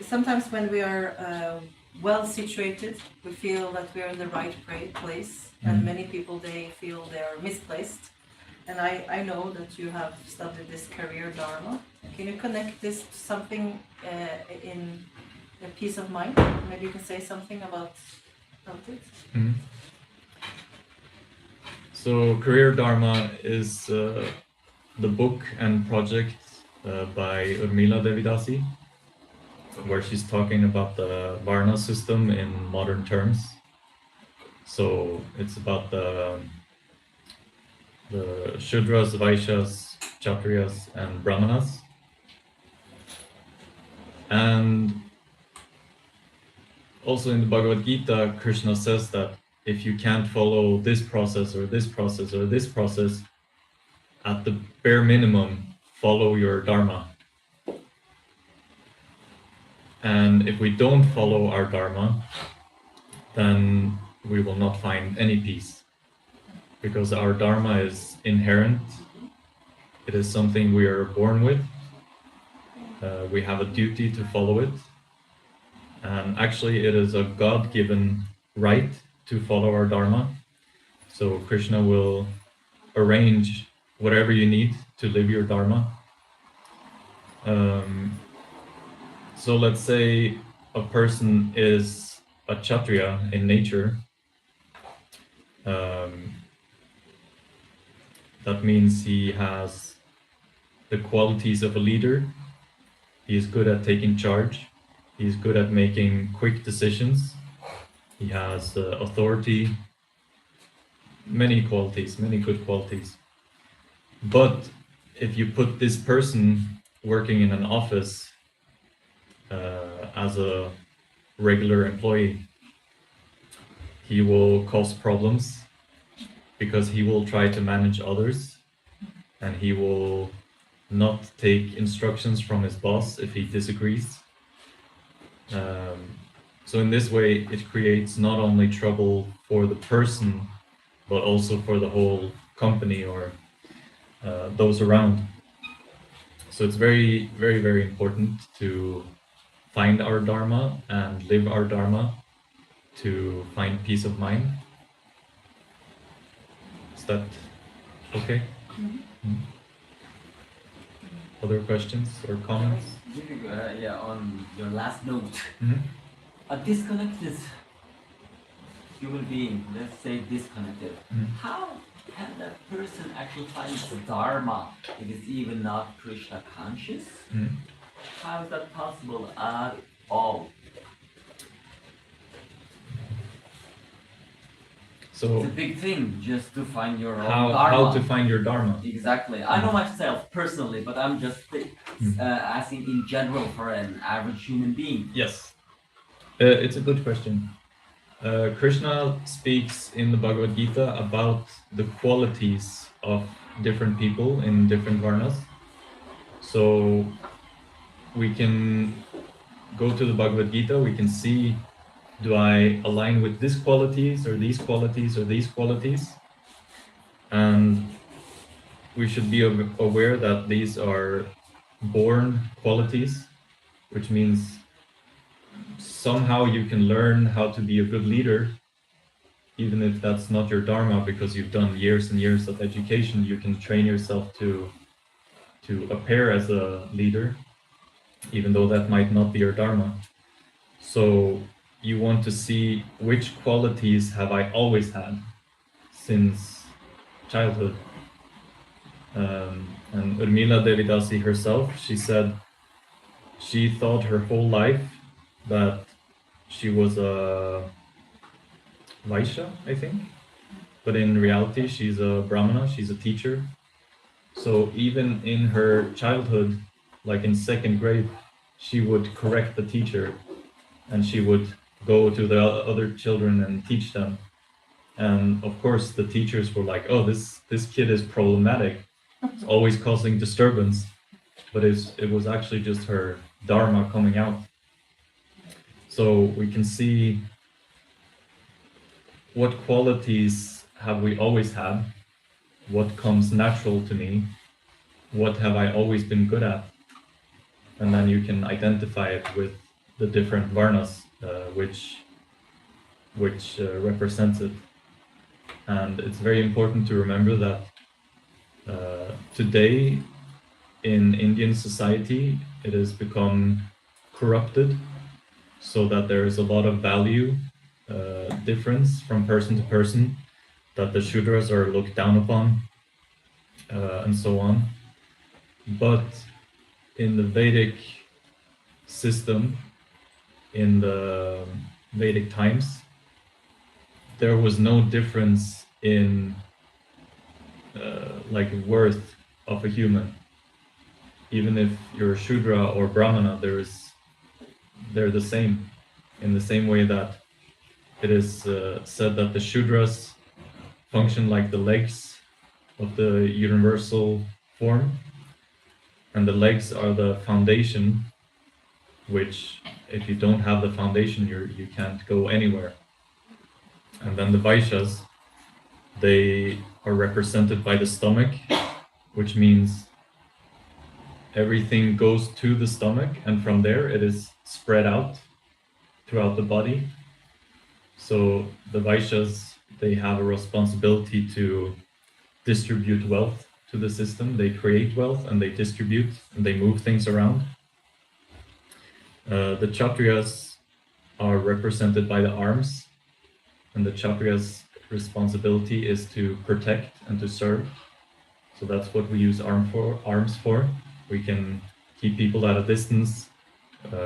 Sometimes when we are well situated, we feel that we are in the right place, and many people, they feel they are misplaced. And I know that you have studied this career dharma. Can you connect this to something in a peace of mind? Maybe you can say something about it. So Career Dharma is the book and project by Urmila Devidasi, where she's talking about the Varna system in modern terms. So it's about the Shudras, Vaishyas, Kshatriyas, and Brahmanas. And also in the Bhagavad Gita, Krishna says that if you can't follow this process or this process or this process, at the bare minimum, follow your dharma. And if we don't follow our dharma, then we will not find any peace, because our dharma is inherent. It is something we are born with. We have a duty to follow it. And actually it is a God-given right to follow our dharma. So Krishna will arrange whatever you need to live your dharma. So let's say a person is a Kshatriya in nature. That means he has the qualities of a leader. He is good at taking charge. He is good at making quick decisions. He has authority, many qualities, many good qualities. But if you put this person working in an office as a regular employee, he will cause problems because he will try to manage others and he will not take instructions from his boss if he disagrees. So in this way, it creates not only trouble for the person, but also for the whole company or those around. So it's very, very, very important to find our dharma and live our dharma to find peace of mind. Is that okay? Other questions or comments? On your last note, a disconnected human being, let's say disconnected, how can that person actually find the Dharma if it's even not Krishna conscious? How is that possible at all? So it's a big thing just to find your own how Dharma. to find your dharma? Exactly. I know myself personally, but I'm just asking in general for an average human being. Yes, it's a good question. Krishna speaks in the Bhagavad Gita about the qualities of different people in different varnas. So we can go to the Bhagavad Gita, we can see, do I align with these qualities or these qualities or these qualities? And we should be aware that these are born qualities, which means somehow you can learn how to be a good leader, even if that's not your dharma, because you've done years and years of education. You can train yourself to appear as a leader, even though that might not be your dharma. So you want to see which qualities have I always had since childhood. And Urmila Devidasi herself, she said she thought her whole life that she was a Vaishya, I think, but in reality she's a Brahmana, she's a teacher. So even in her childhood, like in 2nd grade, she would correct the teacher and she would go to the other children and teach them. And of course the teachers were like, oh, this kid is problematic, it's always causing disturbance. But it was actually just her dharma coming out. So we can see what qualities have we always had, what comes natural to me, what have I always been good at, and then you can identify it with the different varnas which represents it. And it's very important to remember that today in Indian society it has become corrupted, so that there is a lot of value difference from person to person, that the Shudras are looked down upon, and so on. But in the Vedic system, in the Vedic times, there was no difference in like worth of a human. Even if you're a Shudra or Brahmana, they're the same, in the same way that it is said that the Shudras function like the legs of the universal form, and the legs are the foundation, which if you don't have the foundation, you can't go anywhere. And then the Vaishyas, they are represented by the stomach, which means everything goes to the stomach, and from there it is spread out throughout the body. So the Vaishyas, they have a responsibility to distribute wealth to the system. They create wealth and they distribute and they move things around. The Kshatriyas are represented by the arms, and the Kshatriyas' responsibility is to protect and to serve. So that's what we use arms for. We can keep people at a distance,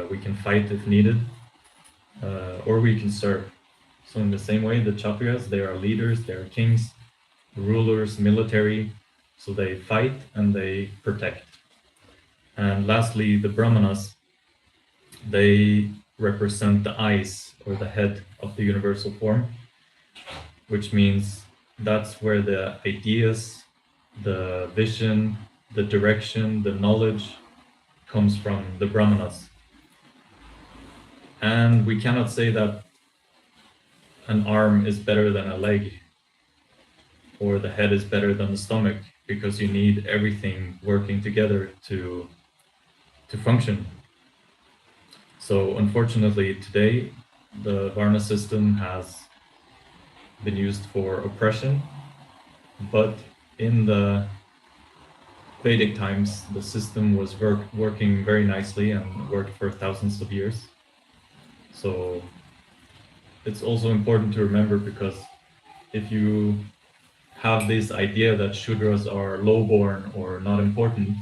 we can fight if needed, or we can serve. So in the same way, the Kshatriyas, they are leaders, they are kings, rulers, military, so they fight and they protect. And lastly, the Brahmanas, they represent the eyes or the head of the universal form, which means that's where the ideas, the vision, the direction, the knowledge comes from the Brahmanas. And we cannot say that an arm is better than a leg, or the head is better than the stomach, because you need everything working together to function. So unfortunately today, the Varna system has been used for oppression, but in the Vedic times, the system was working very nicely and worked for thousands of years. So it's also important to remember, because if you have this idea that Shudras are lowborn or not important,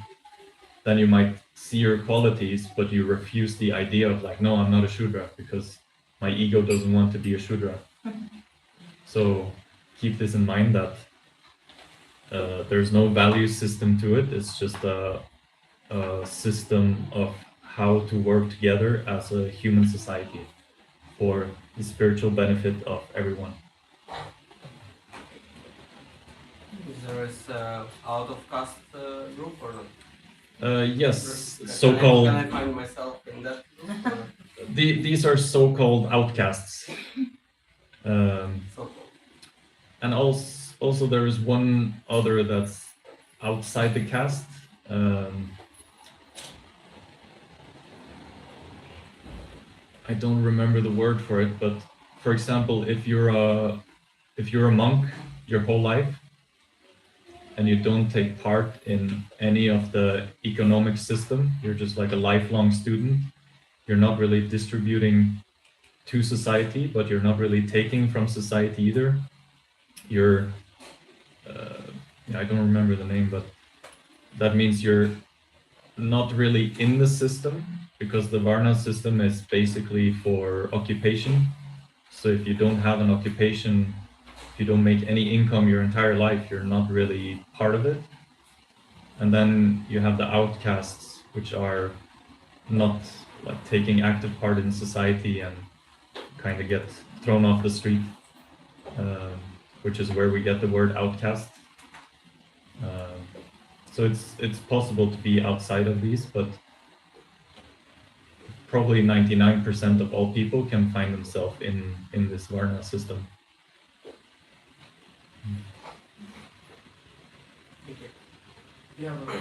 then you might see your qualities, but you refuse the idea of like, no, I'm not a Shudra because my ego doesn't want to be a Shudra. So keep this in mind, that there's no value system to it. It's just a system of how to work together as a human society. for the spiritual benefit of everyone. Is there out of caste group or not? Yes, Can so-called. I find myself in that group? Or? These are so-called outcasts. So And also there is one other that's outside the caste. I don't remember the word for it, but for example, if you're a monk your whole life and you don't take part in any of the economic system, you're just like a lifelong student. You're not really distributing to society, but you're not really taking from society either. You're I don't remember the name, but that means you're not really in the system, because the Varna system is basically for occupation. So if you don't have an occupation, if you don't make any income your entire life, you're not really part of it. And then you have the outcasts, which are not like taking active part in society and kind of get thrown off the street, which is where we get the word outcast. So it's possible to be outside of these, but probably 99% of all people can find themselves in this Varna system. okay. Yeah, but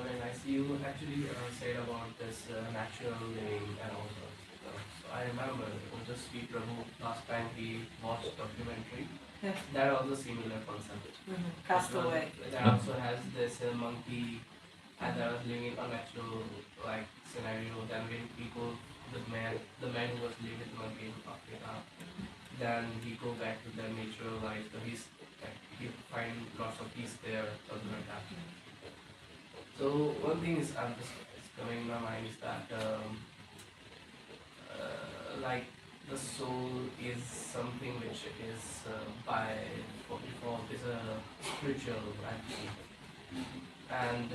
when I see you actually said about this natural living and all that stuff. So I remember Ojasvi Prabhu last time he watched documentary. Yeah. That also similar concept. Castaway. That also has this monkey and that was living in a natural like scenario. Then when people, the man who was living with the monkey in Africa, then he go back to their natural life. So he find lots of peace there, something like that. So one thing is it's coming in my mind is that like the soul is something which is by default is a spiritual entity, and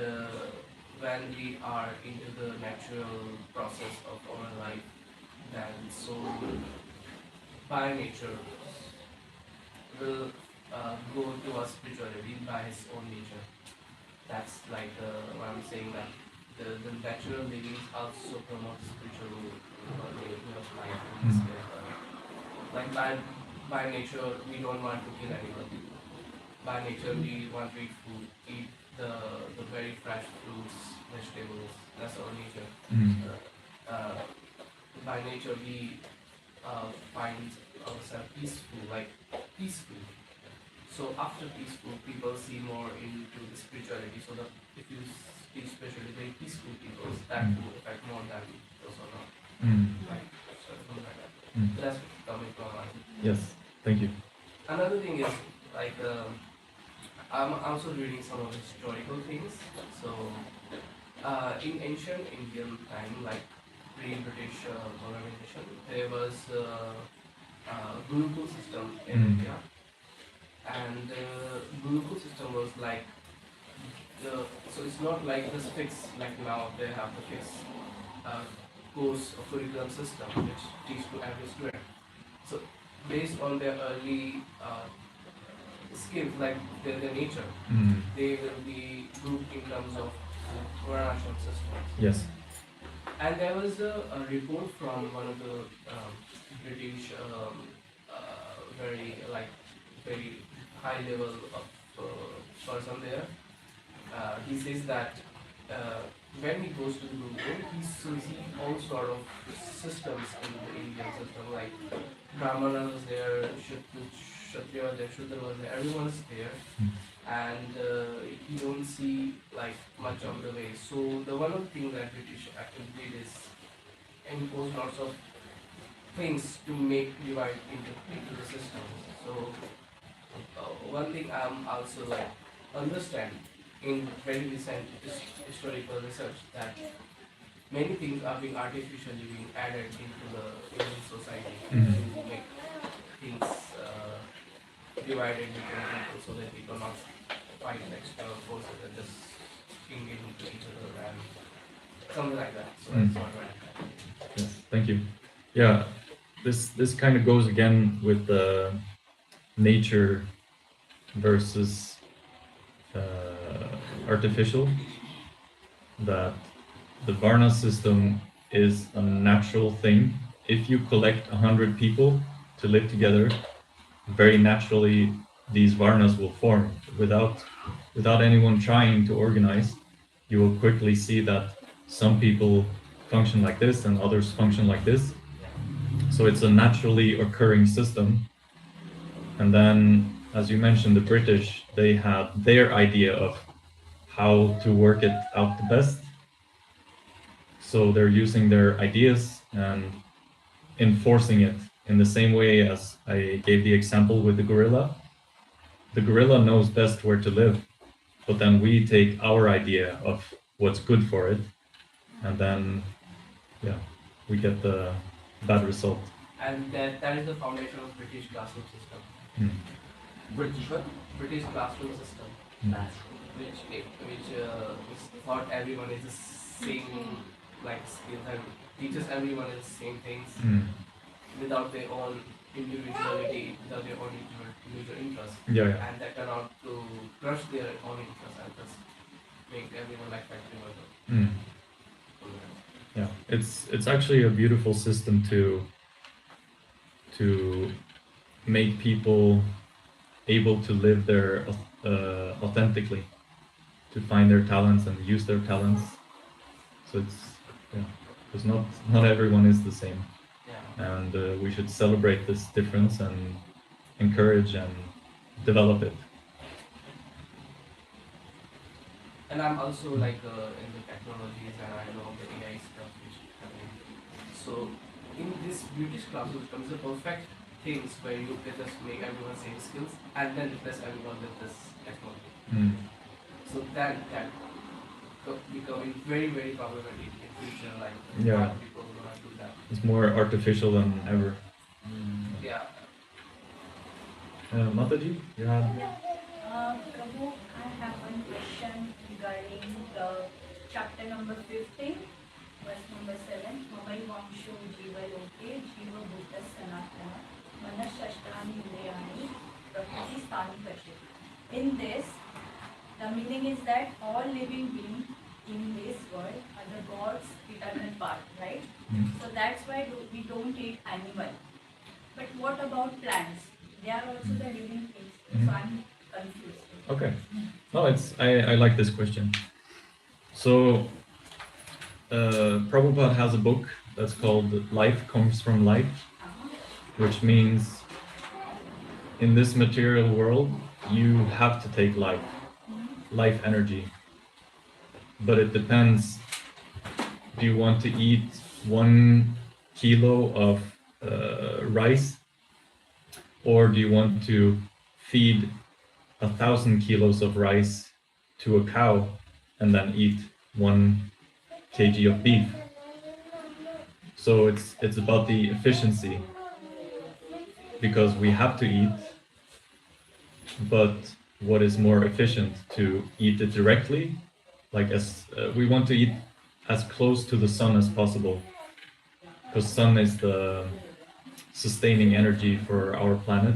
when we are into the natural process of our life, then soul by nature will go towards spirituality by his own nature. That's like what I'm saying, that the natural living also promotes spiritual way of life in this way. Like by nature we don't want to kill anyone. By nature we want to eat food, eat the very fresh fruits, vegetables. That's our nature. By nature we find ourselves peaceful. So after peaceful, people see more into the spirituality. So that if you speak spirituality, very peaceful people, that will affect more than those or not. Like something like that. So that's coming from my. Yes, thank you. Another thing is like I'm also reading some of the historical things. So in ancient Indian time, like pre-British colonization, there was Gurukul system in India. And Gurukul system was like so it's not like this fixed like now they have the fixed course or curriculum system which teach to every student. So based on their early skills, like their nature, they will be grouped in terms of varnashram systems. Yes. And there was a report from one of the British very high level of person there. He says that when he goes to the Gurukul, he sees all sort of systems in the Indian system, like Brahmana was there, Kshatriya was there, Shudra was there, everyone is there, and he don't see like much of the way. So the one of the things that British actually did is impose lots of things to make divide into the system. So one thing I'm also like understand in very recent historical research that many things are being artificially being added into the Indian society to make things divided between people so that people not fight external forces and just engage into each other and something like that. So that's what I Yes, thank you. Yeah, this kind of goes again with the nature versus artificial. That the Varna system is a natural thing. If you collect 100 people to live together, very naturally these Varnas will form without anyone trying to organize. You will quickly see that some people function like this and others function like this. So it's a naturally occurring system. And then, as you mentioned, the British, they had their idea of how to work it out the best. So they're using their ideas and enforcing it in the same way as I gave the example with the gorilla. The gorilla knows best where to live, but then we take our idea of what's good for it, and then, yeah, we get the bad result. And that is the foundation of British classroom system. British what? British classroom system, which thought everyone is the same like skills and teaches everyone is the same things without their own individuality, without their own individual interest. Yeah. And that turn out to crush their own interest and just make everyone like factory worker. Yeah, it's actually a beautiful system to make people able to live there authentically, to find their talents and use their talents. So it's, yeah, because not everyone is the same, and we should celebrate this difference and encourage and develop it. And I'm also like in the technologies and I know the AI stuff which is happening. So in this British classroom comes the perfect things where you can just make everyone same skills and then replace everyone with this technology. So that becoming very, very problematic in future, like Yeah. people will not do that. It's more artificial than ever. Yeah. Mataji, you had? Prabhu, I have one question regarding the chapter number 15, verse number 7. Mamai Vamsho Jiva Loke, Jiva Bhuta Sanatana, Manashashtani Indriyani, Prakriti Sthani Pashe. In this, the meaning is that all living beings in this world are the God's eternal part, right? So that's why we don't eat animal. But what about plants? They are also the living things. So I'm confused. Okay. No, I like this question. So, Prabhupada has a book that's called Life Comes from Life, which means in this material world, you have to take life energy. But it depends, do you want to eat 1 kilo of rice, or do you want to feed 1,000 kilos of rice to a cow and then eat 1 kg of beef? So it's about the efficiency, because we have to eat, but what is more efficient, to eat it directly, like we want to eat as close to the sun as possible, because sun is the sustaining energy for our planet.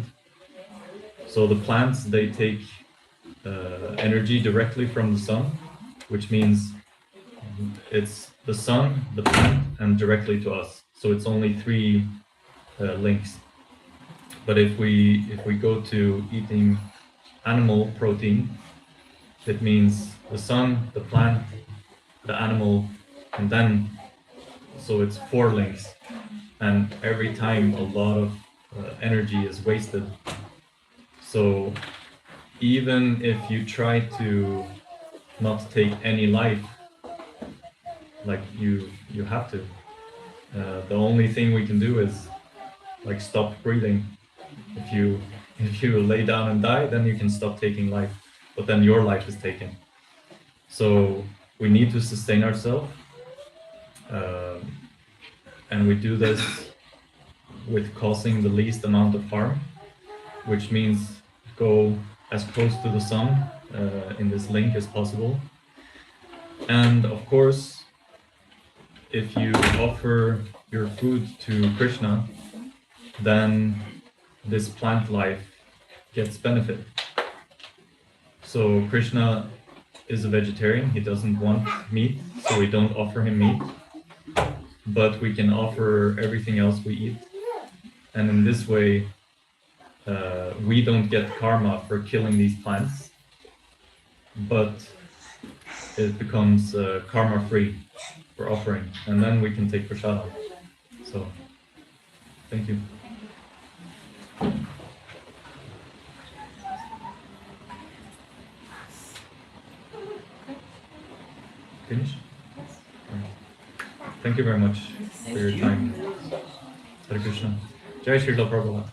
So the plants, they take energy directly from the sun, which means it's the sun, the plant, and directly to us. So it's only 3 links. But if we go to eating animal protein, it means the sun, the plant, the animal, and then, so it's 4 links. And every time a lot of energy is wasted. So even if you try to not take any life, like you have to. The only thing we can do is like stop breathing. If you lay down and die, then you can stop taking life, but then your life is taken. So we need to sustain ourselves, and we do this with causing the least amount of harm, which means go as close to the sun in this link as possible. And of course, if you offer your food to Krishna, then this plant life gets benefit. So Krishna is a vegetarian, he doesn't want meat, so we don't offer him meat, but we can offer everything else we eat. And in this way, we don't get karma for killing these plants, but it becomes karma free for offering, and then we can take prasada. So, thank you. Finish? Thank you very much for your time. Hare Krishna. Jai Srila Prabhupada.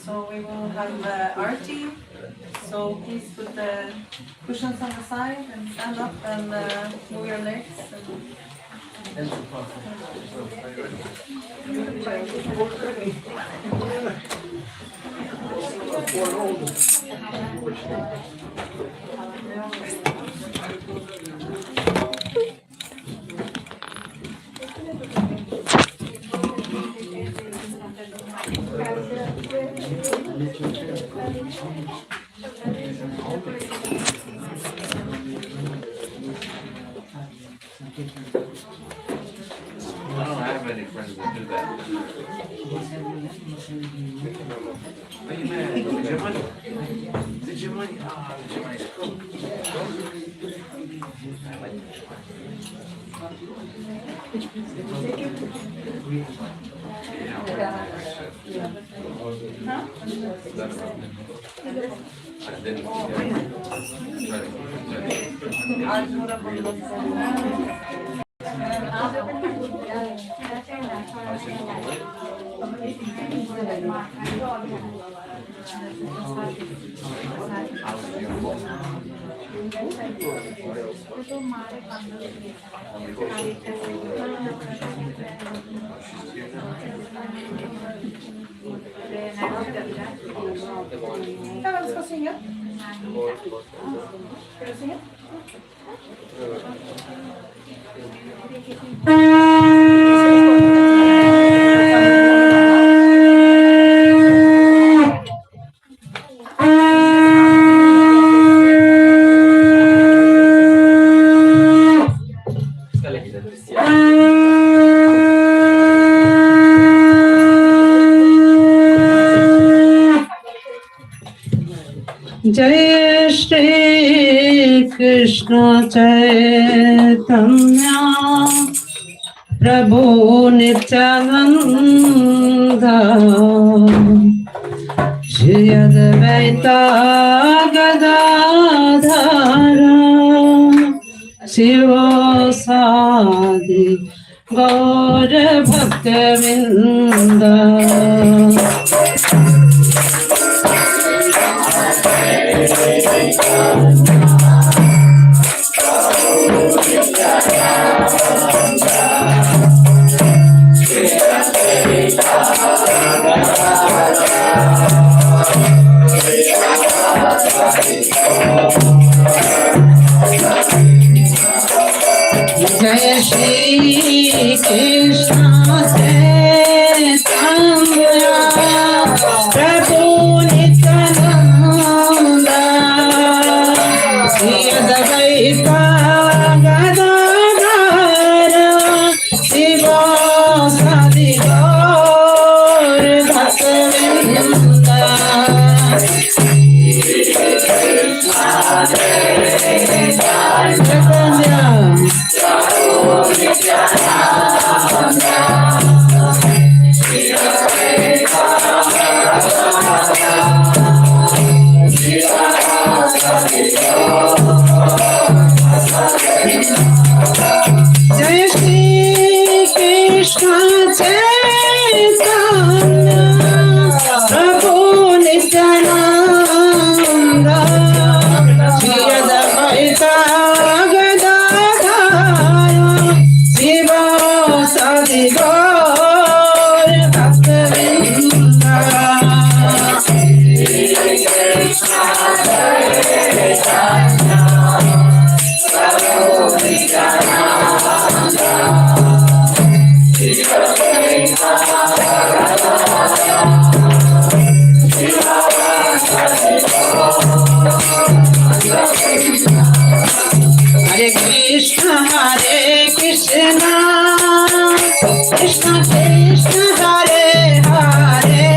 So we will have Arti. So please put the cushions on the side and stand up and move your legs. I don't have any friends that do that. Hey man, is your money? Is your money? Ah, is your money? Ja, vem ska synga? Ska du synga? जय श्री कृष्ण चैतन्य प्रभु नित्यानंद श्री अद्वैता गदाधर शिव सादि गौर भक्तवृंद जय श्री कृष्ण चैतन्य प्रभु नित्यानंद श्री अद्वैता गदाधर शिव सादि गौर भक्तवृंद जय श्री कृष्ण चैतन्य प्रभु नित्यानंद श्री अद्वैता गदाधर शिव सादि गौर भक्तवृंद जय Hare Krishna, Krishna Krishna, Hare Hare,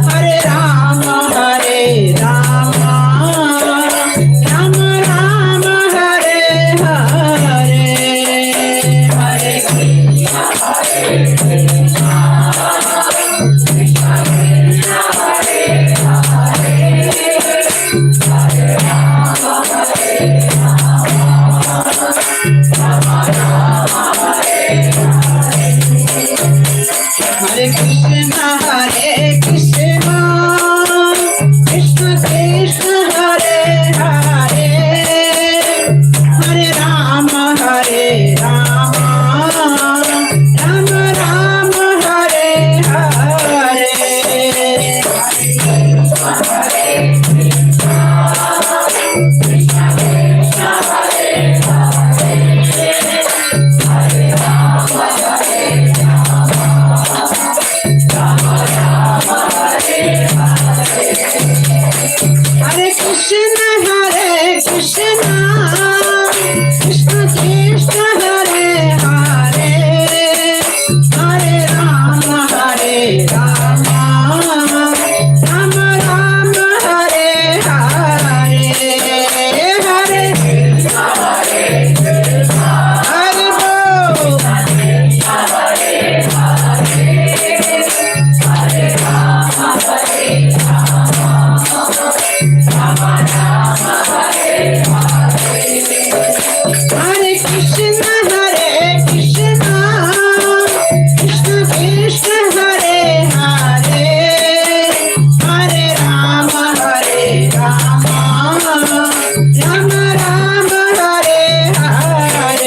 Hare Rama, Hare Rama, Rama Rama, Hare Hare, Hare Krishna, Hare Krishna, Krishna Krishna, Hare Hare, Hare Rama, Hare Hare Krishna, Hare Krishna, Krishna Krishna, Hare Hare, Hare Rama, Hare Rama, Rama Rama, Hare Hare, Hare Krishna, Hare Krishna, Krishna Krishna, Hare Hare, Hare Rama, Hare Rama, Rama Rama, Hare Hare, Hare Krishna, Hare Krishna, Hare Bol. Hare Krishna, Hare Krishna, Krishna Krishna, Hare Hare, Hare Rama, Hare Rama, Rama Rama, Hare Hare,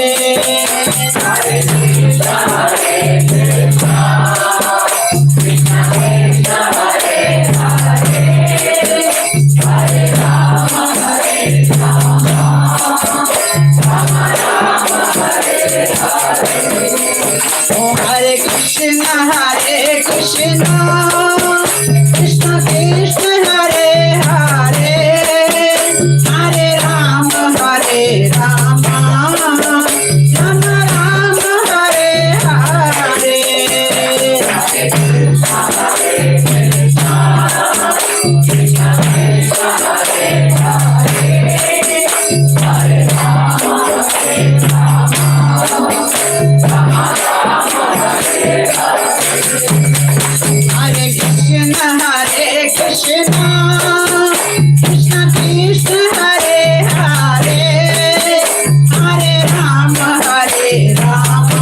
Hare Krishna, Hare Krishna, Krishna Krishna, Hare Hare, Hare Rama, Hare Rama, Oh, Hare Krishna, Krishna Krishna, Hare Hare, Hare Rama, Hare Rama, Rama Rama, Hare Hare, Hare Krishna, Hare Krishna, Krishna Krishna, Hare Hare, Hare Rama, Hare Rama, Rama Rama, Hare Hare. Hare Krishna, Krishna Krishna, Hare Hare, Hare Rama, Hare Rama,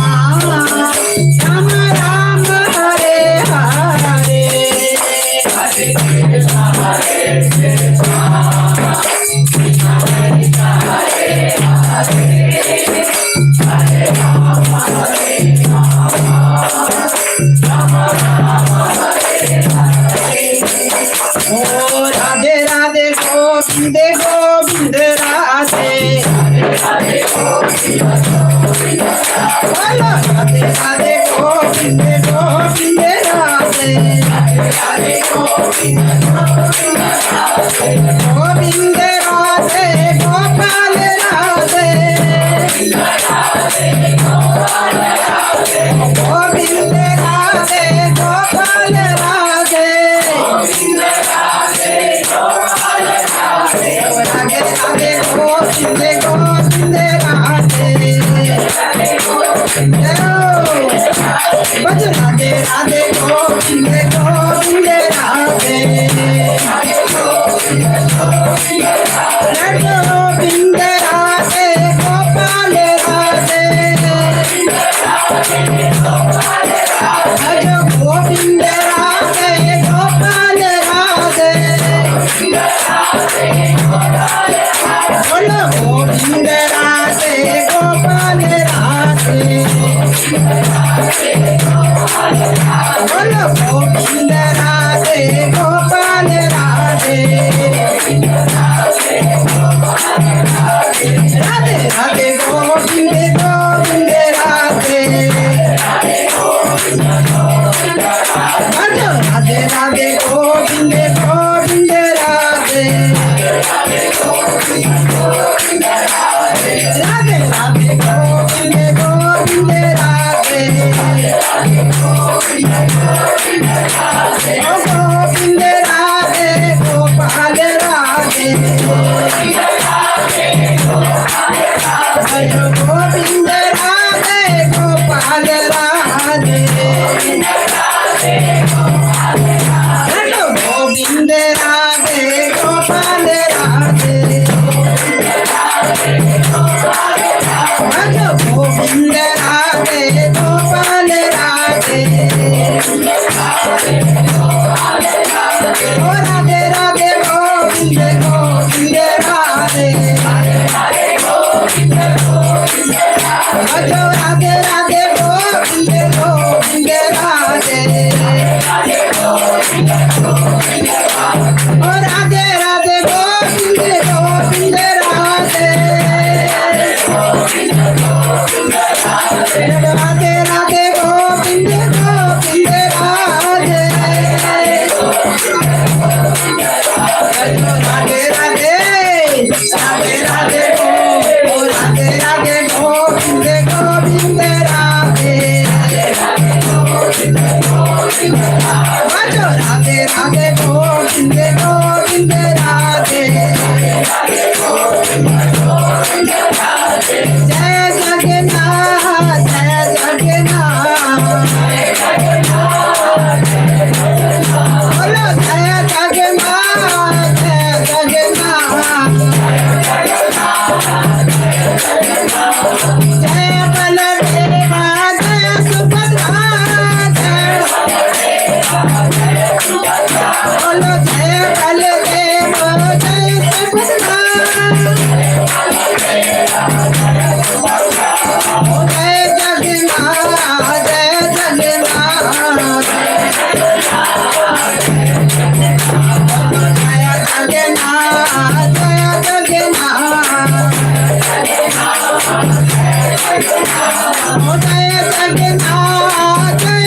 Rama Rama, Hare Hare, Hare Krishna, Hare Krishna, Krishna Krishna, Hare Hare, Hare Rama, Hare Rama, Rama Rama, Hare Hare. Oh, Radhe Radhe Govinda Govinda Radhe, Radhe Radhe Govinda Govinda Radhe, Radhe Radhe Govinda Govinda Radhe, Radhe Radhe Govinda Govinda Radhe, Govinda Radhe Gopal Radhe, Govinda Radhe Gopal Radhe, Govinda Radhe Gopal Radhe, Govinda Radhe Gopal Radhe, Radhe Radhe Govinda Govinda Radhe, Radhe Govinda, Bhaj Radhe Radhe Govinda Govinda Radhe, Radhe Govinda Govinda Radhe, Govinda Radhe Gopal Radhe, Bhaj Govinda Radhe Gopal Radhe, Bolo Govinda Radhe Gopal Radhe, Bolo Govinda Radhe Gopal Radhe, Radhe Radhe Govinda Govinda Radhe, Radhe Radhe Govind Govind Radhe Radhe Radhe Radhe Radhe गो राधे राधे गोविंद गोविंद राधे राधे राधे गोविंद गोविंद राधे जय जगन्नाथ जय जगन्नाथ बोलो जय जगन्नाथ जय जगन्नाथ जय बलदेवा जय सुभद्रा बोलो जय बलदेवा जय सुभद्रा जय जगन्नाथ जय जगन्नाथ जय जगन्नाथ जय जगन्नाथ जय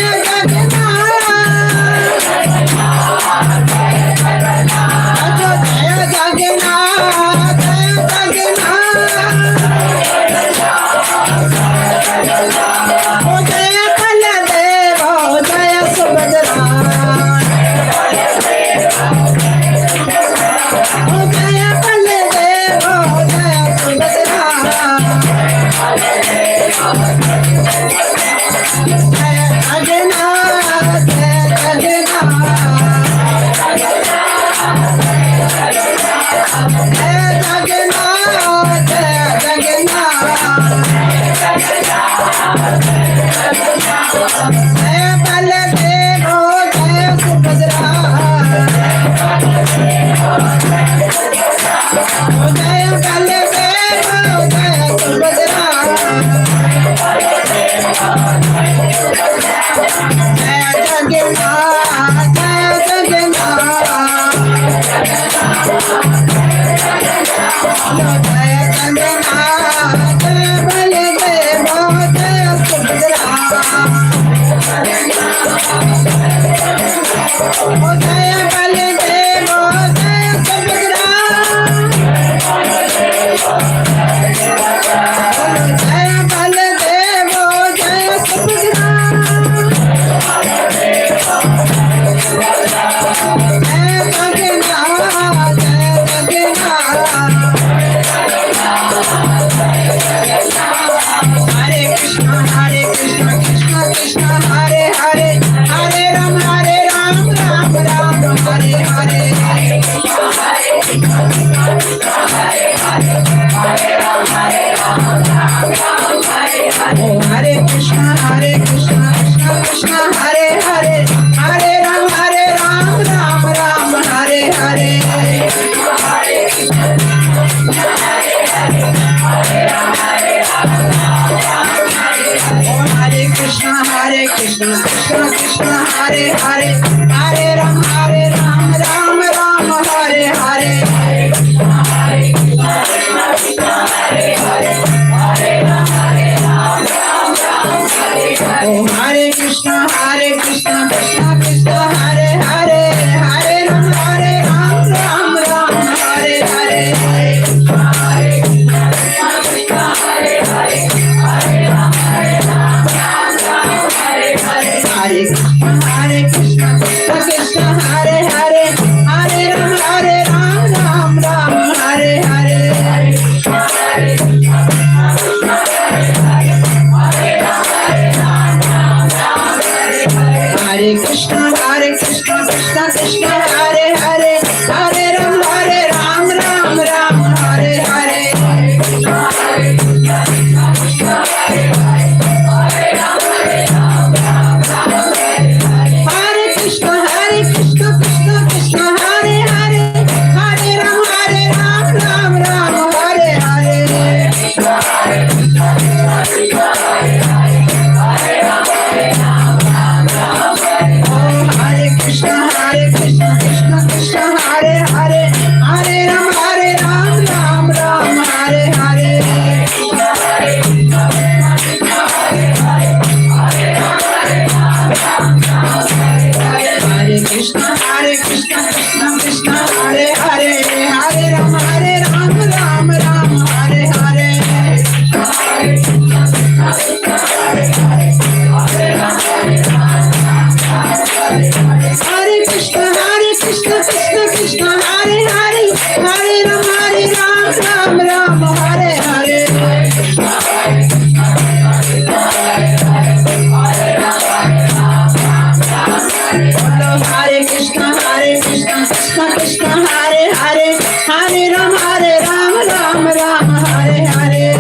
जगन्नाथ जय Hare Krishna, Krishna Krishna, Hare Hare, Hare Ram, Ram Ram, Hare Hare. Hare Krishna, Krishna Krishna, Hare Hare, Hare Ram, Ram Ram, Hare Hare. Hare Krishna, Krishna Krishna, Hare Hare, Hare Ram, Ram Ram, Hare Hare.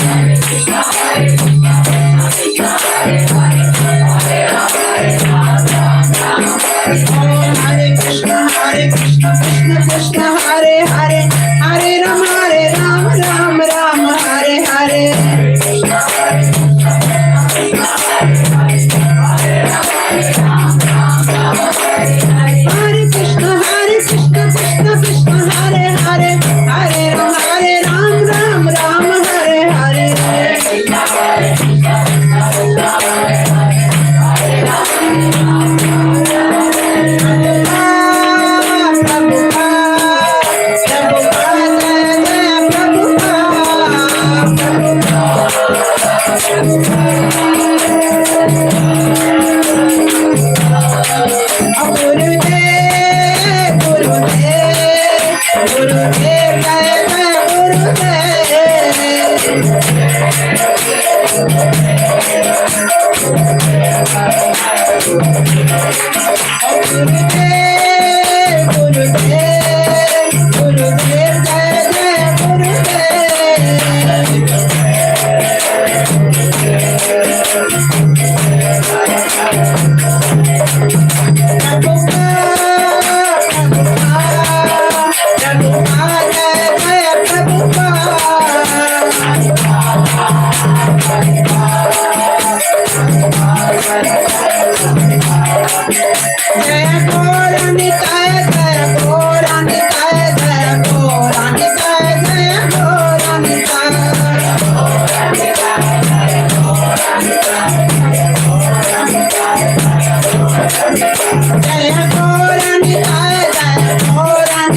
Hare Krishna, Krishna Krishna, Hare Hare, Hare Ram, Ram Ram, Hare Hare. Hare Krishna, Krishna Krishna, Hare Hare, Hare Ram, Ram Ram, Hare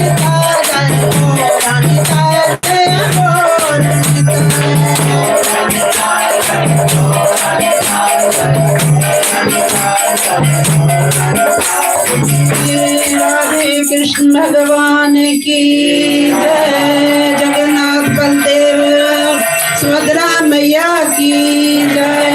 Hare. Krishna भगवान की जय, जगन्नाथ बलदेव सुभद्रा मैया की जय।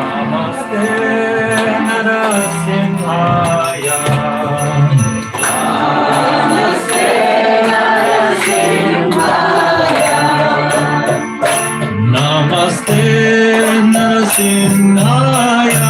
Namaste Narasimhaya. Namaste Narasimhaya.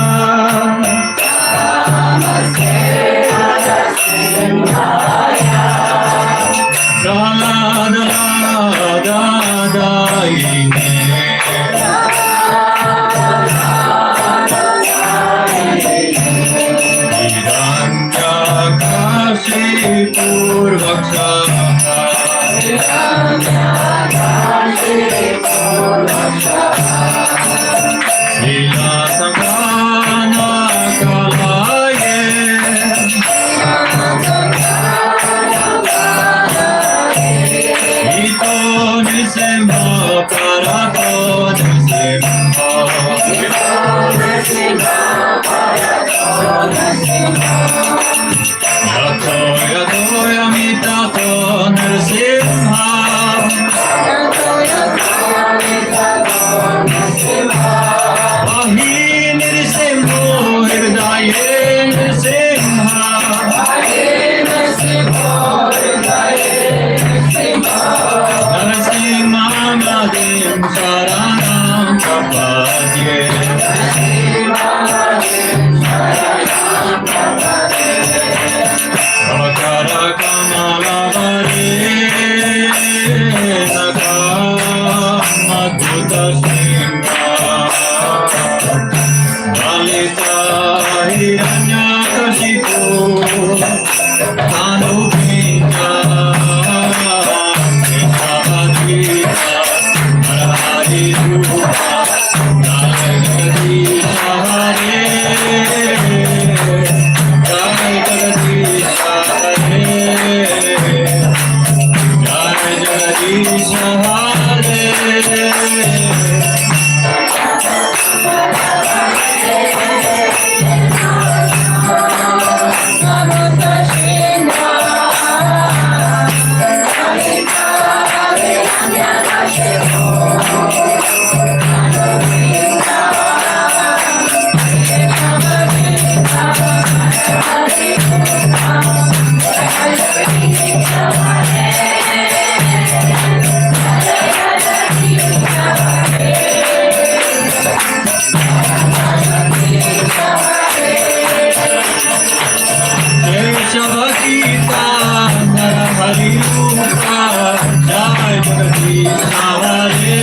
Yatoya mitato narasimha. Prabhupada, Jai Jagadish Hare,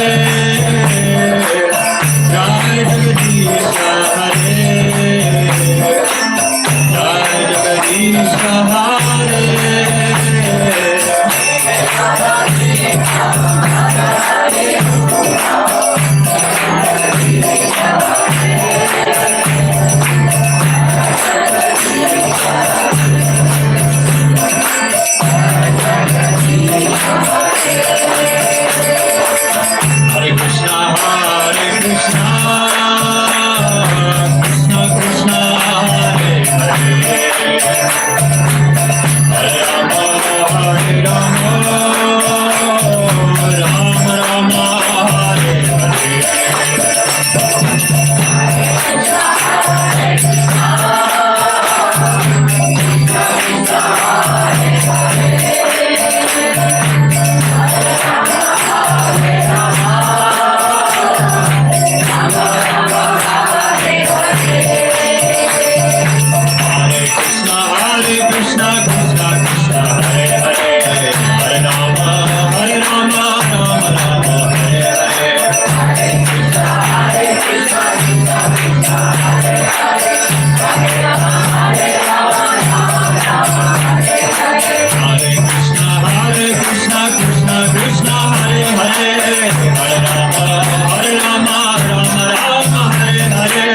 Jai Jagadish Hare, Jai Jagadish Hare. Hare Krishna, Krishna Krishna, Hare Hare, Hare Rama, Rama Rama, Hare Hare. Hare Krishna, Krishna Krishna, Hare Hare, Hare Rama, Rama Rama, Hare Hare. Hare Krishna, Krishna Krishna, Hare Hare, Hare Rama, Rama Rama, Hare Hare.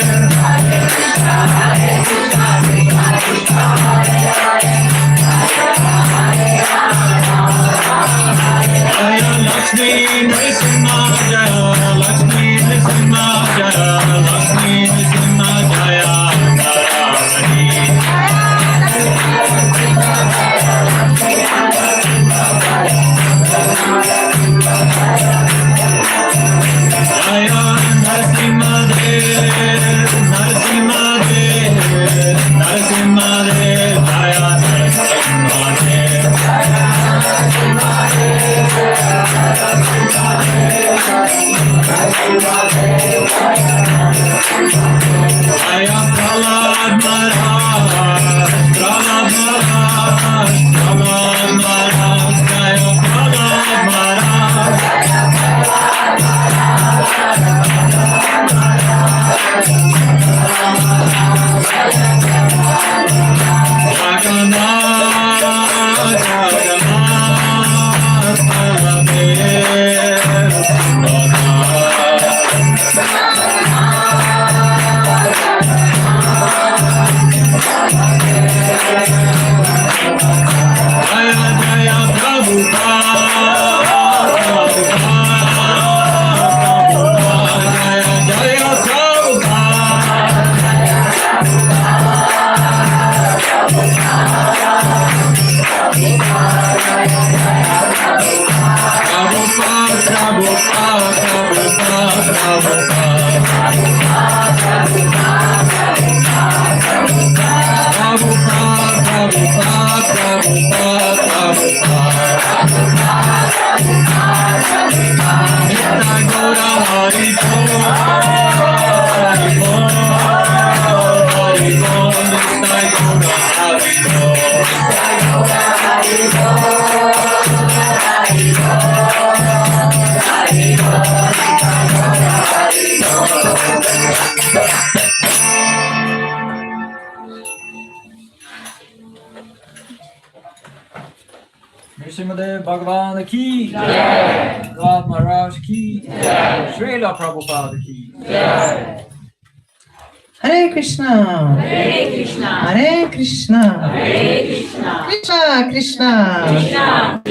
Jaya Lakshmi Nrsimha, Jaya Lakshmi Nrsimha, Jaya Lakshmi Nrsimha, Jaya Taramani. Jaya Nrsimha Dev, Nrsimha Dev, Nrsimha Dev, Jaya Nrsimha Dev. Jaya Prahlad Maharaj, Prahlad Maharaj, Prahlad Maharaj, Jaya Prahlad Maharaj. Jagannath, Jagannath, Baladev, Jaya Jaya Prabhupada, Prabhupada, Jaya Jaya Prabhupada. Prabhupada, Prabhupada, Prabhupada, Nitai Gaura Hari Bol, Hari Bol, Hari Bol, Nitai Gaura Hari Nrsimhadev Bhagavan ki Jai, Prahlad Maharaj ki Jai, Srila Prabhupada ki Jai. Hare Krishna, Hare Krishna, Hare Krishna, Hare Krishna, Krishna Krishna, Krishna